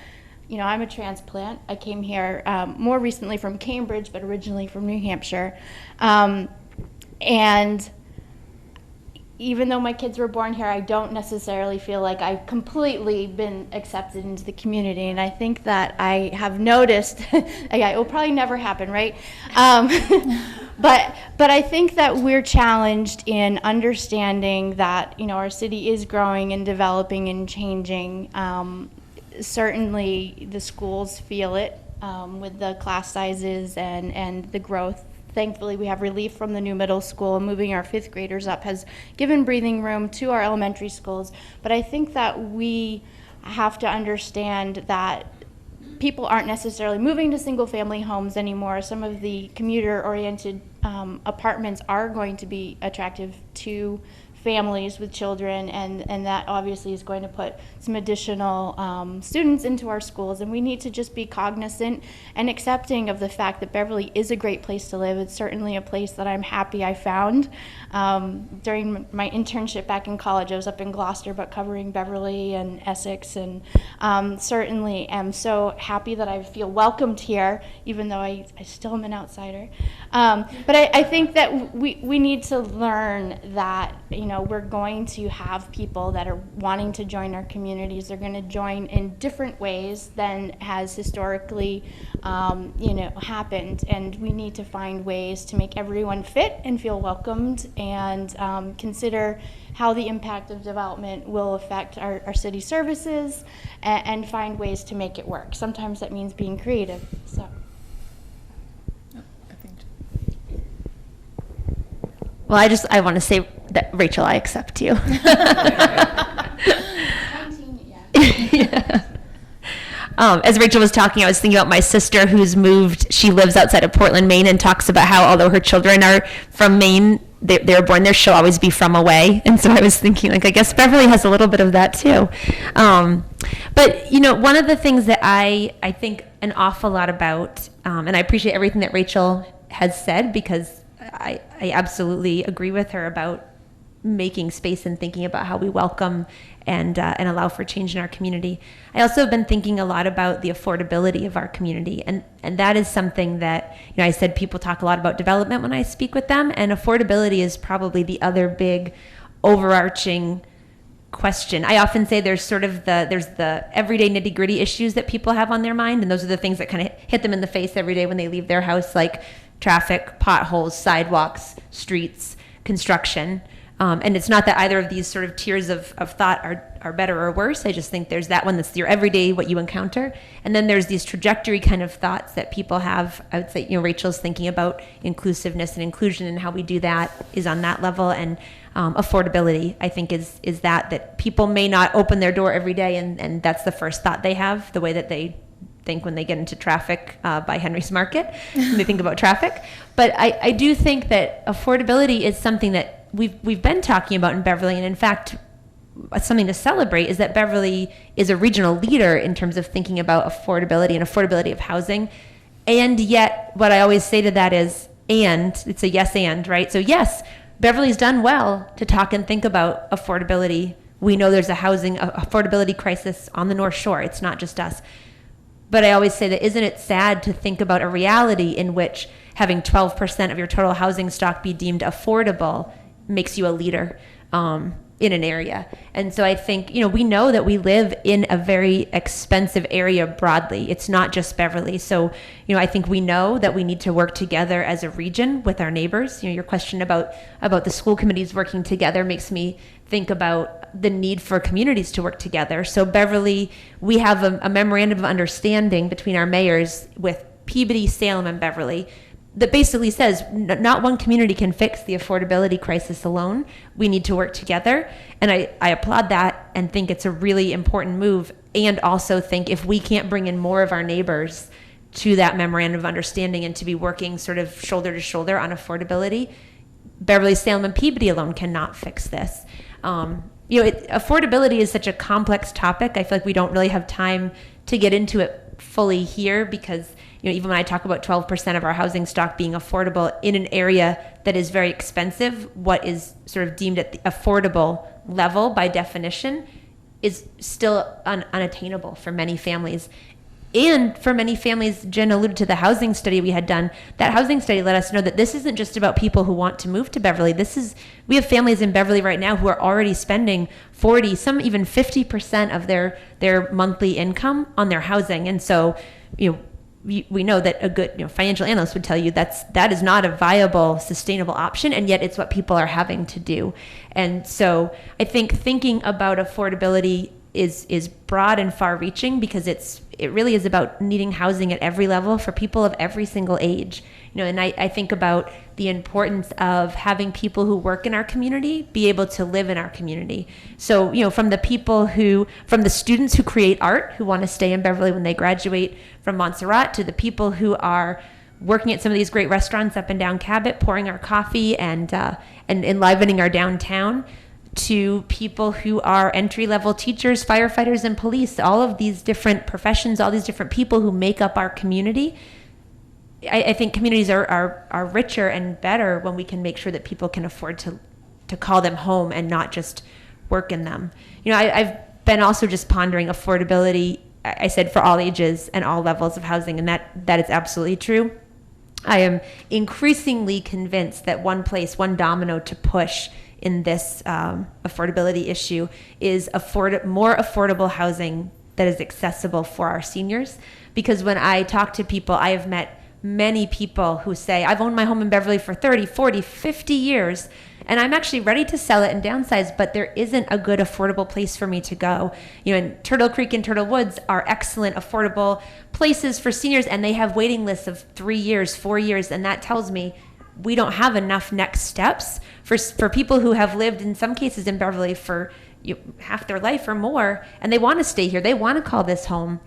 I'm a transplant. I came here more recently from Cambridge, but originally from New Hampshire. And even though my kids were born here, I don't necessarily feel like I've completely been accepted into the community. And I think that I have noticed, it will probably never happen, right? But I think that we're challenged in understanding that, our city is growing and developing and changing. Certainly the schools feel it with the class sizes and the growth. Thankfully, we have relief from the new middle school, and moving our 5th graders up has given breathing room to our elementary schools. But I think that we have to understand that people aren't necessarily moving to single-family homes anymore. Some of the commuter-oriented apartments are going to be attractive to families with children, and that obviously is going to put some additional students into our schools, and we need to just be cognizant and accepting of the fact that Beverly is a great place to live. It's certainly a place that I'm happy I found. During my internship back in college, I was up in Gloucester, but covering Beverly and Essex, and certainly am so happy that I feel welcomed here, even though I still am an outsider. But I think that we need to learn that, we're going to have people that are wanting to join our communities. They're going to join in different ways than has historically, happened. And we need to find ways to make everyone fit and feel welcomed, and consider how the impact of development will affect our city services, and find ways to make it work. Sometimes that means being creative. So. Well, I want to say that, Rachael, I accept you. 19, yeah. As Rachael was talking, I was thinking about my sister who's moved. She lives outside of Portland, Maine, and talks about how, although her children are from Maine, they were born there, she'll always be from away. And so I was thinking, I guess Beverly has a little bit of that too. But, one of the things that I think an awful lot about, and I appreciate everything that Rachael has said, because I absolutely agree with her about making space and thinking about how we welcome and allow for change in our community. I also have been thinking a lot about the affordability of our community, and that is something that, I said people talk a lot about development when I speak with them, and affordability is probably the other big overarching question. I often say there's the everyday nitty gritty issues that people have on their mind, and those are the things that kind of hit them in the face every day when they leave their house, like traffic, potholes, sidewalks, streets, construction. And it's not that either of these sort of tiers of thought are better or worse. I just think there's that one that's your everyday, what you encounter. And then there's these trajectory kind of thoughts that people have. I would say, Rachel's thinking about inclusiveness and inclusion, and how we do that is on that level. And affordability, I think, is that people may not open their door every day, and that's the first thought they have, the way that they think when they get into traffic by Henry's Market, when they think about traffic. But I do think that affordability is something that we've been talking about in Beverly, and in fact, something to celebrate is that Beverly is a regional leader in terms of thinking about affordability and affordability of housing. And yet, what I always say to that is, and it's a yes and, right? So yes, Beverly's done well to talk and think about affordability. We know there's a housing affordability crisis on the North Shore. It's not just us. But I always say that, isn't it sad to think about a reality in which having 12% of your total housing stock be deemed affordable makes you a leader in an area? And so I think, we know that we live in a very expensive area broadly. It's not just Beverly. So, I think we know that we need to work together as a region with our neighbors. Your question about the school committees working together makes me think about the need for communities to work together. So Beverly, we have a memorandum of understanding between our mayors with Peabody, Salem, and Beverly that basically says not one community can fix the affordability crisis alone. We need to work together. And I applaud that and think it's a really important move, and also think if we can't bring in more of our neighbors to that memorandum of understanding and to be working sort of shoulder to shoulder on affordability, Beverly, Salem, and Peabody alone cannot fix this. Affordability is such a complex topic. I feel like we don't really have time to get into it fully here, because even when I talk about 12% of our housing stock being affordable in an area that is very expensive, what is sort of deemed at the affordable level by definition is still unattainable for many families. And for many families, Jen alluded to the housing study we had done. That housing study let us know that this isn't just about people who want to move to Beverly. We have families in Beverly right now who are already spending 40, some even 50% of their monthly income on their housing. And so, we know that a good financial analyst would tell you that is not a viable, sustainable option, and yet it's what people are having to do. And so I think thinking about affordability is broad and far-reaching, because it really is about needing housing at every level for people of every single age. And I think about the importance of having people who work in our community be able to live in our community. So, from the students who create art, who want to stay in Beverly when they graduate from Montserrat, to the people who are working at some of these great restaurants up and down Cabot, pouring our coffee and enlivening our downtown, to people who are entry-level teachers, firefighters, and police, all of these different professions, all these different people who make up our community. I think communities are richer and better when we can make sure that people can afford to call them home and not just work in them. I've been also just pondering affordability, I said, for all ages and all levels of housing, and that is absolutely true. I am increasingly convinced that one domino to push in this affordability issue is more affordable housing that is accessible for our seniors. Because when I talk to people, I have met many people who say, I've owned my home in Beverly for 30, 40, 50 years, and I'm actually ready to sell it and downsize, but there isn't a good affordable place for me to go. And Turtle Creek and Turtle Woods are excellent affordable places for seniors, and they have waiting lists of 3 years, 4 years, and that tells me we don't have enough next steps for people who have lived, in some cases in Beverly, for half their life or more, and they want to stay here. They want to call this home,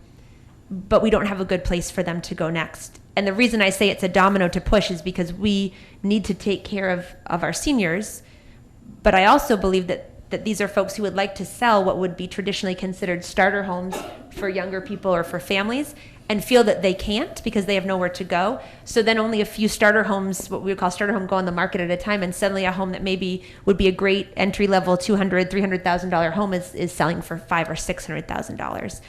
but we don't have a good place for them to go next. And the reason I say it's a domino to push is because we need to take care of our seniors, but I also believe that these are folks who would like to sell what would be traditionally considered starter homes for younger people or for families, and feel that they can't because they have nowhere to go. So then only a few starter homes, what we would call starter home, go on the market at a time, and suddenly a home that maybe would be a great entry level $200,000, $300,000 home is selling for $500,000 or $600,000,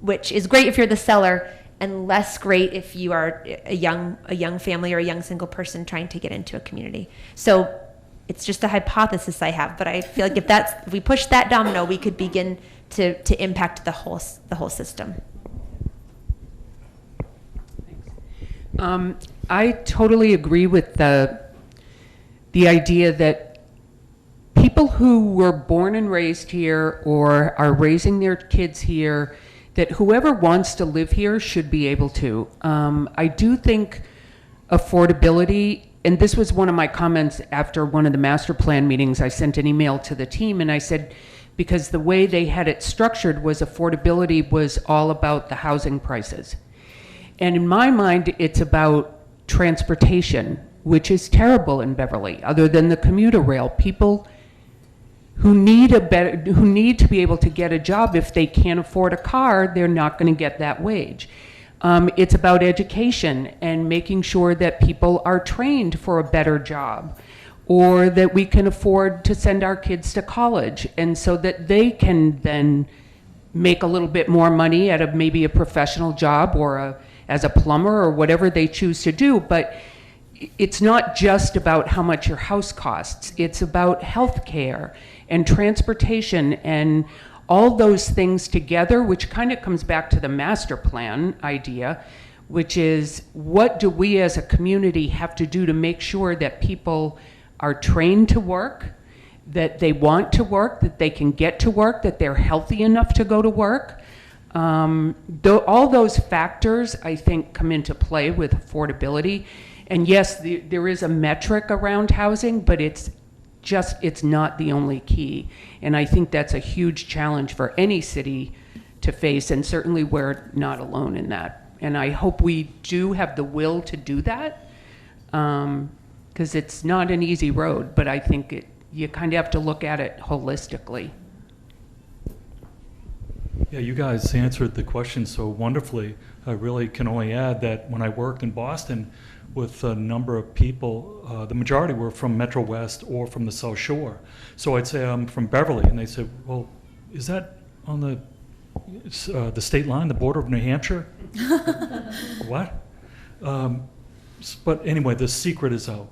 which is great if you're the seller and less great if you are a young family or a young single person trying to get into a community. So it's just a hypothesis I have, but I feel like if we push that domino, we could begin to impact the whole system. I totally agree with the idea that people who were born and raised here or are raising their kids here, that whoever wants to live here should be able to. I do think affordability, and this was one of my comments after one of the master plan meetings. I sent an email to the team and I said, because the way they had it structured was affordability was all about the housing prices. And in my mind, it's about transportation, which is terrible in Beverly, other than the commuter rail. People who need to be able to get a job, if they can't afford a car, they're not going to get that wage. It's about education and making sure that people are trained for a better job, or that we can afford to send our kids to college, and so that they can then make a little bit more money at maybe a professional job or as a plumber or whatever they choose to do. But it's not just about how much your house costs. It's about health care and transportation and all those things together, which kind of comes back to the master plan idea, which is what do we as a community have to do to make sure that people are trained to work, that they want to work, that they can get to work, that they're healthy enough to go to work. All those factors, I think, come into play with affordability. And yes, there is a metric around housing, but it's not the only key. And I think that's a huge challenge for any city to face, and certainly we're not alone in that. And I hope we do have the will to do that, because it's not an easy road, but I think you kind of have to look at it holistically. Yeah, you guys answered the question so wonderfully. I really can only add that when I worked in Boston with a number of people, the majority were from Metro West or from the South Shore. So I'd say I'm from Beverly, and they said, well, is that on the state line, the border of New Hampshire? What? But anyway, the secret is out.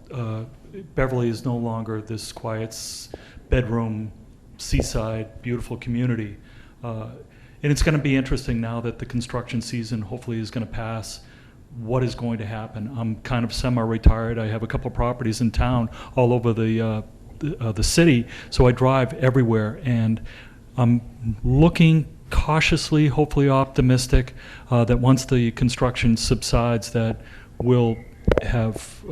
Beverly is no longer this quiet bedroom, seaside, beautiful community. And it's going to be interesting now that the construction season hopefully is going to pass. What is going to happen? I'm kind of semi-retired. I have a couple of properties in town all over the city, so I drive everywhere, and I'm looking cautiously, hopefully optimistic, that once the construction subsides, that we'll have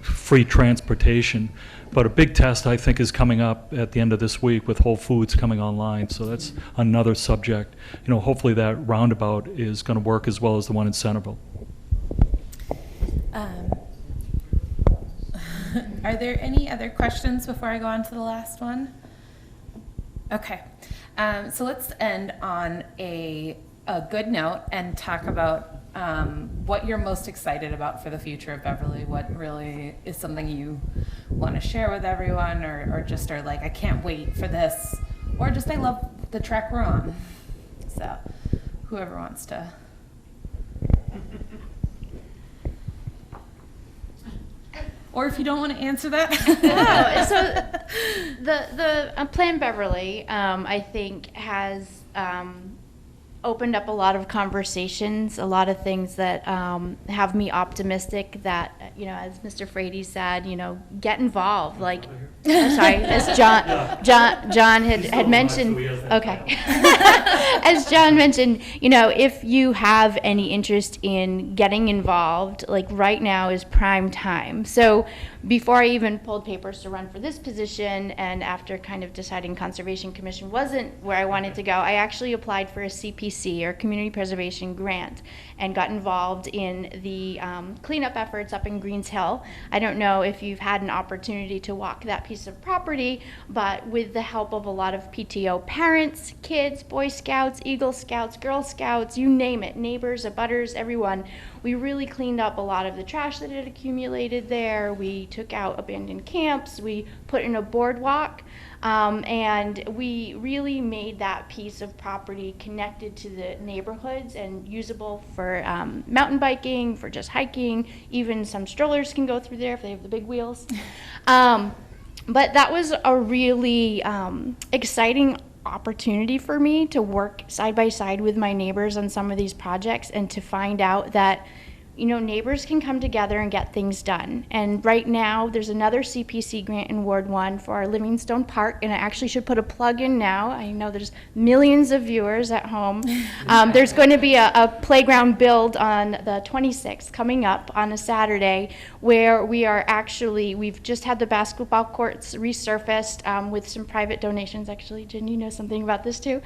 free transportation. But a big test, I think, is coming up at the end of this week with Whole Foods coming online. So that's another subject. Hopefully that roundabout is going to work as well as the one in Centerville. Are there any other questions before I go on to the last one? Okay. So let's end on a good note and talk about what you're most excited about for the future of Beverly. What really is something you want to share with everyone, or just are like, I can't wait for this, or just I love the track we're on. So whoever wants to. Or if you don't want to answer that. No, so the Plan Beverly, I think, has opened up a lot of conversations, a lot of things that have me optimistic that, as Mr. Frates said, get involved. Like, I'm sorry, as John had mentioned. Okay. As John mentioned, if you have any interest in getting involved, like right now is prime time. So before I even pulled papers to run for this position, and after kind of deciding Conservation Commission wasn't where I wanted to go, I actually applied for a CPC CPC, or Community Preservation Grant, and got involved in the cleanup efforts up in Greens Hill. I don't know if you've had an opportunity to walk that piece of property, but with the help of a lot of PTO parents, kids, Boy Scouts, Eagle Scouts, Girl Scouts, you name it, neighbors, abutters, everyone, we really cleaned up a lot of the trash that had accumulated there. We took out abandoned camps. We put in a boardwalk. And we really made that piece of property connected to the neighborhoods and usable for mountain biking, for just hiking. Even some strollers can go through there if they have the big wheels. But that was a really exciting opportunity for me to work side by side with my neighbors on some of these projects, and to find out that, you know, neighbors can come together and get things done. And right now, there's another CPC grant in Ward 1 for our Livingstone Park, and I actually should put a plug in now. I know there's millions of viewers at home. There's going to be a playground build on the 26th coming up on a Saturday, where we've just had the basketball courts resurfaced with some private donations. Actually, Jen, you know something about this too.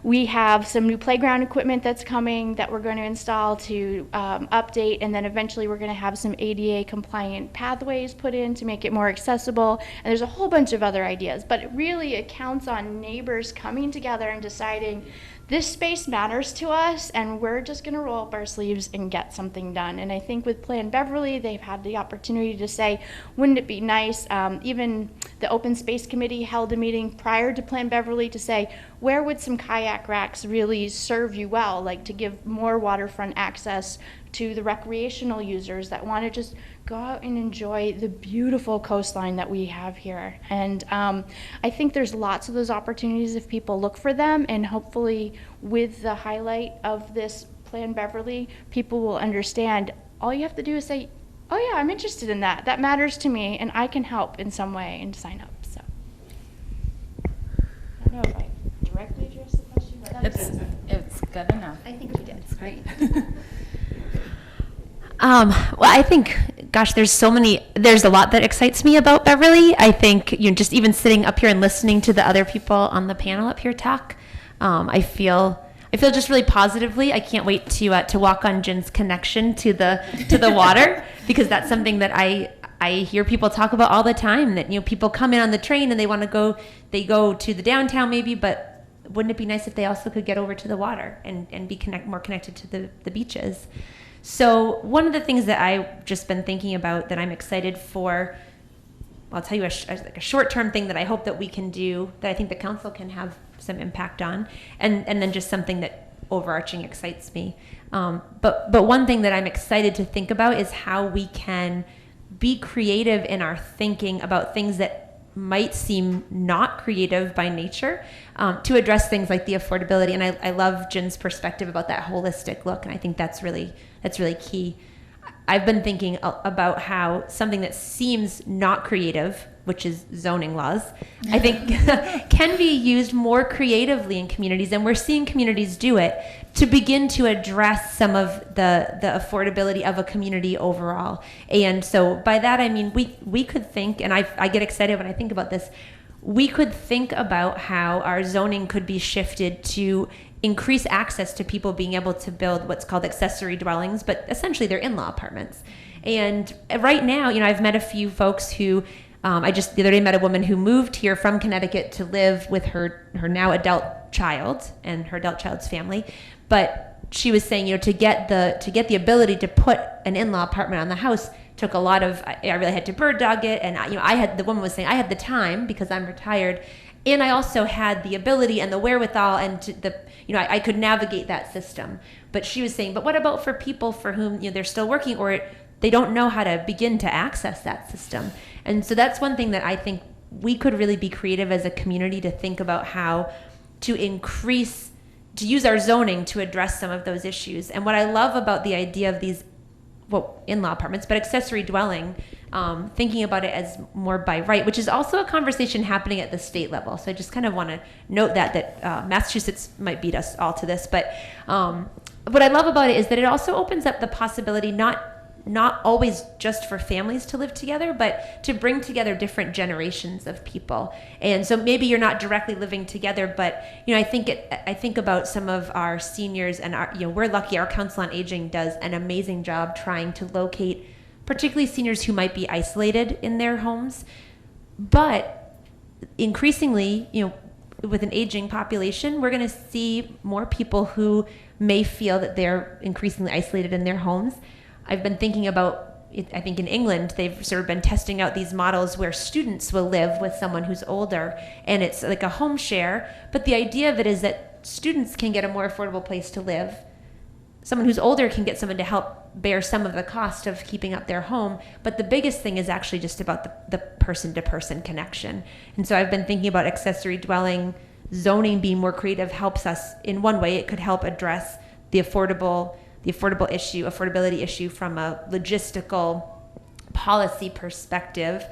We have some new playground equipment that's coming that we're going to install to update, and then eventually we're going to have some ADA compliant pathways put in to make it more accessible, and there's a whole bunch of other ideas, but it counts on neighbors coming together and deciding this space matters to us, and we're just going to roll up our sleeves and get something done. And I think with Plan Beverly, they've had the opportunity to say, wouldn't it be nice, even the Open Space Committee held a meeting prior to Plan Beverly to say, where would some kayak racks really serve you well, like to give more waterfront access to the recreational users that want to just go out and enjoy the beautiful coastline that we have here. And I think there's lots of those opportunities if people look for them, and hopefully with the highlight of this Plan Beverly, people will understand all you have to do is say, oh yeah, I'm interested in that. That matters to me, and I can help in some way, and sign up. So I don't know if I directly addressed the question, but It's good enough. I think you did. It's great. Well, I think, gosh, there's a lot that excites me about Beverly. I think, just even sitting up here and listening to the other people on the panel up here talk, I feel just really positively. I can't wait to walk on Jen's connection to the water, because that's something that I hear people talk about all the time, that, people come in on the train and they go to the downtown maybe, but wouldn't it be nice if they also could get over to the water and be more connected to the beaches? So one of the things that I've just been thinking about that I'm excited for, I'll tell you a short-term thing that I hope that we can do, that I think the council can have some impact on, and then just something that overarching excites me. But one thing that I'm excited to think about is how we can be creative in our thinking about things that might seem not creative by nature, to address things like the affordability. And I love Jen's perspective about that holistic look, and I think that's really key. I've been thinking about how something that seems not creative, which is zoning laws, I think can be used more creatively in communities, and we're seeing communities do it to begin to address some of the affordability of a community overall. And so by that I mean we could think, and I get excited when I think about this, we could think about how our zoning could be shifted to increase access to people being able to build what's called accessory dwellings, but essentially they're in-law apartments. And right now, I've met a few folks who, I just the other day met a woman who moved here from Connecticut to live with her now adult child and her adult child's family. But she was saying, to get the ability to put an in-law apartment on the house took a lot of, I really had to bird dog it. And the woman was saying, I had the time because I'm retired. And I also had the ability and the wherewithal and I could navigate that system. But she was saying, but what about for people for whom they're still working, or they don't know how to begin to access that system? And so that's one thing that I think we could really be creative as a community to think about, how to use our zoning to address some of those issues. And what I love about the idea of these, in-law apartments, but accessory dwelling, thinking about it as more by right, which is also a conversation happening at the state level. So I just kind of want to note that Massachusetts might beat us all to this. But what I love about it is that it also opens up the possibility, not not always just for families to live together, but to bring together different generations of people. And so maybe you're not directly living together, but I think about some of our seniors, and we're lucky. Our Council on Aging does an amazing job trying to locate, particularly seniors who might be isolated in their homes, but increasingly, with an aging population, we're going to see more people who may feel that they're increasingly isolated in their homes. I've been thinking about, I think in England, they've sort of been testing out these models where students will live with someone who's older, and it's like a home share. But the idea of it is that students can get a more affordable place to live. Someone who's older can get someone to help bear some of the cost of keeping up their home. But the biggest thing is actually just about the person-to-person connection. And so I've been thinking about accessory dwelling zoning being more creative helps us in one way. It could help address the affordability issue from a logistical policy perspective.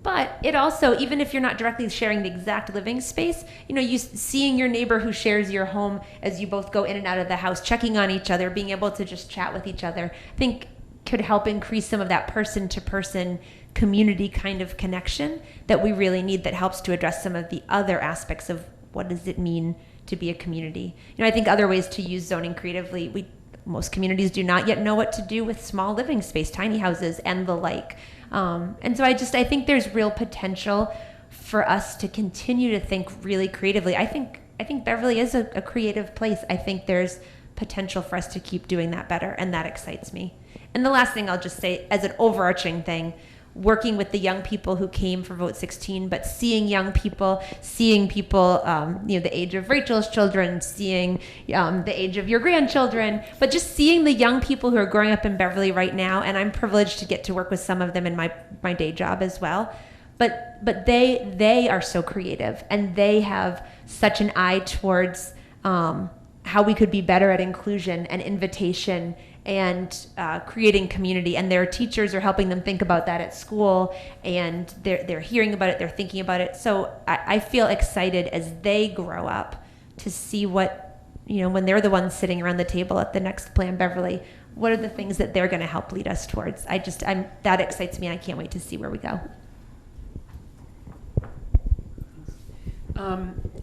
But it also, even if you're not directly sharing the exact living space, you seeing your neighbor who shares your home as you both go in and out of the house, checking on each other, being able to just chat with each other, I think could help increase some of that person-to-person community kind of connection that we really need, that helps to address some of the other aspects of what does it mean to be a community. I think other ways to use zoning creatively, most communities do not yet know what to do with small living space, tiny houses, and the like. And so I think there's real potential for us to continue to think really creatively. I think Beverly is a creative place. I think there's potential for us to keep doing that better, and that excites me. And the last thing I'll just say, as an overarching thing, working with the young people who came for Vote 16, but seeing people, the age of Rachel's children, seeing the age of your grandchildren, but just seeing the young people who are growing up in Beverly right now, and I'm privileged to get to work with some of them in my day job as well. But they are so creative, and they have such an eye towards how we could be better at inclusion and invitation and creating community, and their teachers are helping them think about that at school, and they're hearing about it, they're thinking about it. So I feel excited as they grow up to see what, when they're the ones sitting around the table at the next Plan Beverly, what are the things that they're going to help lead us towards. That excites me, and I can't wait to see where we go.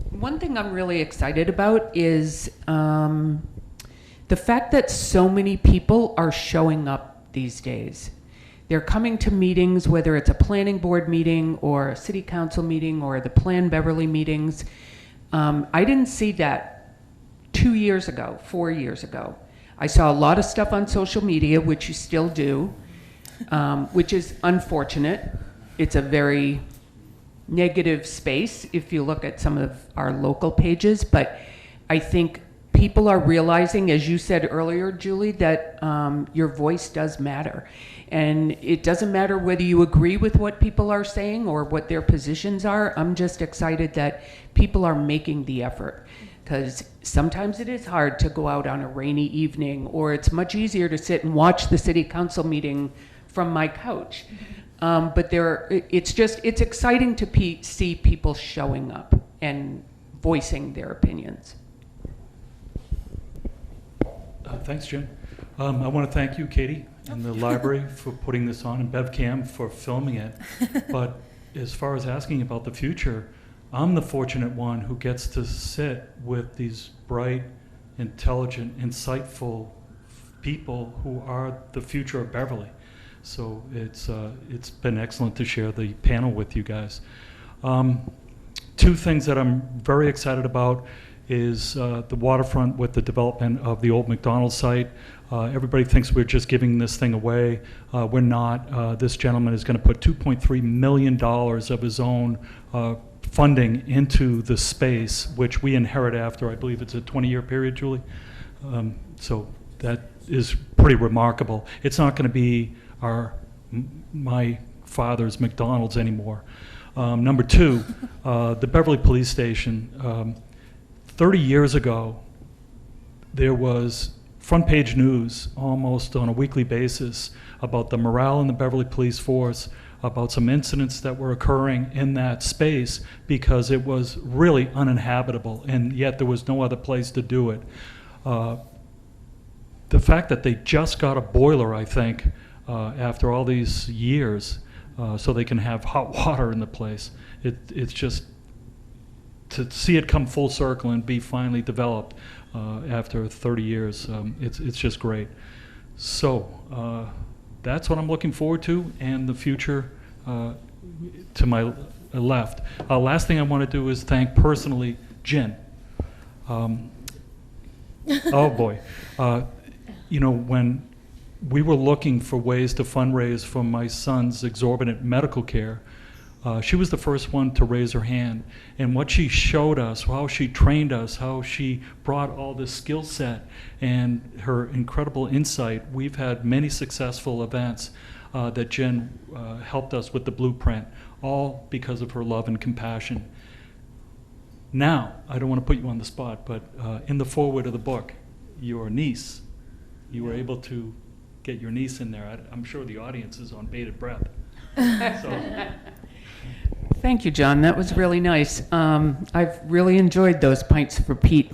One thing I'm really excited about is the fact that so many people are showing up these days. They're coming to meetings, whether it's a planning board meeting or a city council meeting or the Plan Beverly meetings. I didn't see that 2 years ago, 4 years ago. I saw a lot of stuff on social media, which you still do, which is unfortunate. It's a very negative space if you look at some of our local pages, but I think people are realizing, as you said earlier, Julie, that your voice does matter. And it doesn't matter whether you agree with what people are saying or what their positions are. I'm just excited that people are making the effort, because sometimes it is hard to go out on a rainy evening, or it's much easier to sit and watch the city council meeting from my couch. But it's exciting to see people showing up and voicing their opinions. Thanks, Jen. I want to thank you, Katie, and the library for putting this on, and BevCam for filming it. But as far as asking about the future, I'm the fortunate one who gets to sit with these bright, intelligent, insightful people who are the future of Beverly. So it's been excellent to share the panel with you guys. Two things that I'm very excited about is the waterfront with the development of the old McDonald's site. Everybody thinks we're just giving this thing away. We're not. This gentleman is going to put $2.3 million of his own funding into the space, which we inherit after, I believe it's a 20-year period, Julie. So that is pretty remarkable. It's not going to be my father's McDonald's anymore. Number two, the Beverly Police Station. 30 years ago, there was front page news almost on a weekly basis about the morale in the Beverly Police Force, about some incidents that were occurring in that space because it was really uninhabitable, and yet there was no other place to do it. The fact that they just got a boiler, I think, after all these years, so they can have hot water in the place. It's just, to see it come full circle and be finally developed after 30 years, it's just great. So that's what I'm looking forward to, and the future to my left. Last thing I want to do is thank personally Jen. Oh boy. You know, when we were looking for ways to fundraise for my son's exorbitant medical care, she was the first one to raise her hand. And what she showed us, how she trained us, how she brought all this skill set and her incredible insight. We've had many successful events that Jen helped us with the blueprint, all because of her love and compassion. Now, I don't want to put you on the spot, but in the foreword of the book, your niece, you were able to get your niece in there. I'm sure the audience is on bated breath. So, Thank you, John. That was really nice. I've really enjoyed those Pints for Pete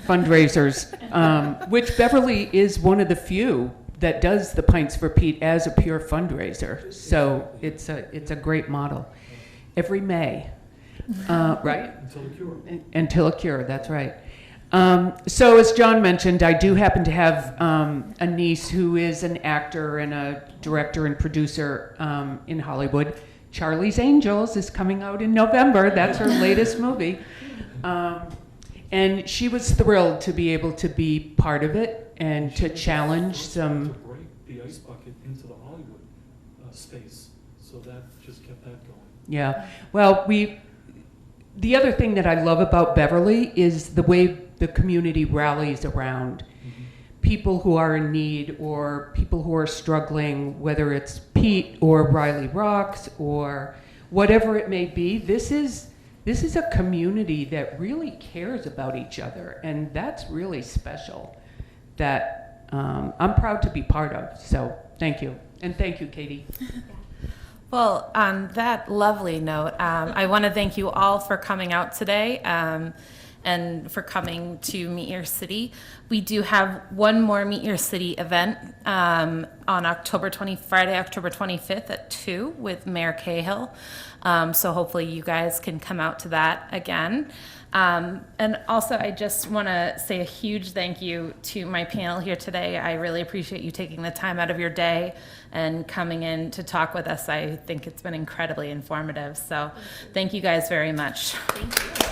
fundraisers, which Beverly is one of the few that does the Pints for Pete as a pure fundraiser. So it's a great model. Every May, right? until the cure. Until a cure, that's right. So as John mentioned, I do happen to have a niece who is an actor and a director and producer in Hollywood. Charlie's Angels is coming out in November. That's her latest movie. And she was thrilled to be able to be part of it and to challenge some... To break the ice bucket into the Hollywood space. So that just kept that going. Yeah. Well, the other thing that I love about Beverly is the way the community rallies around people who are in need or people who are struggling, whether it's Pete or Riley Rocks or whatever it may be. This is a community that really cares about each other, and that's really special that I'm proud to be part of. So thank you. And thank you, Katie. Well, on that lovely note, I want to thank you all for coming out today and for coming to Meet Your City. We do have one more Meet Your City event on Friday, October 25th at 2 with Mayor Cahill. So hopefully you guys can come out to that again. And also, I just want to say a huge thank you to my panel here today. I really appreciate you taking the time out of your day and coming in to talk with us. I think it's been incredibly informative. So thank you guys very much. Thank you.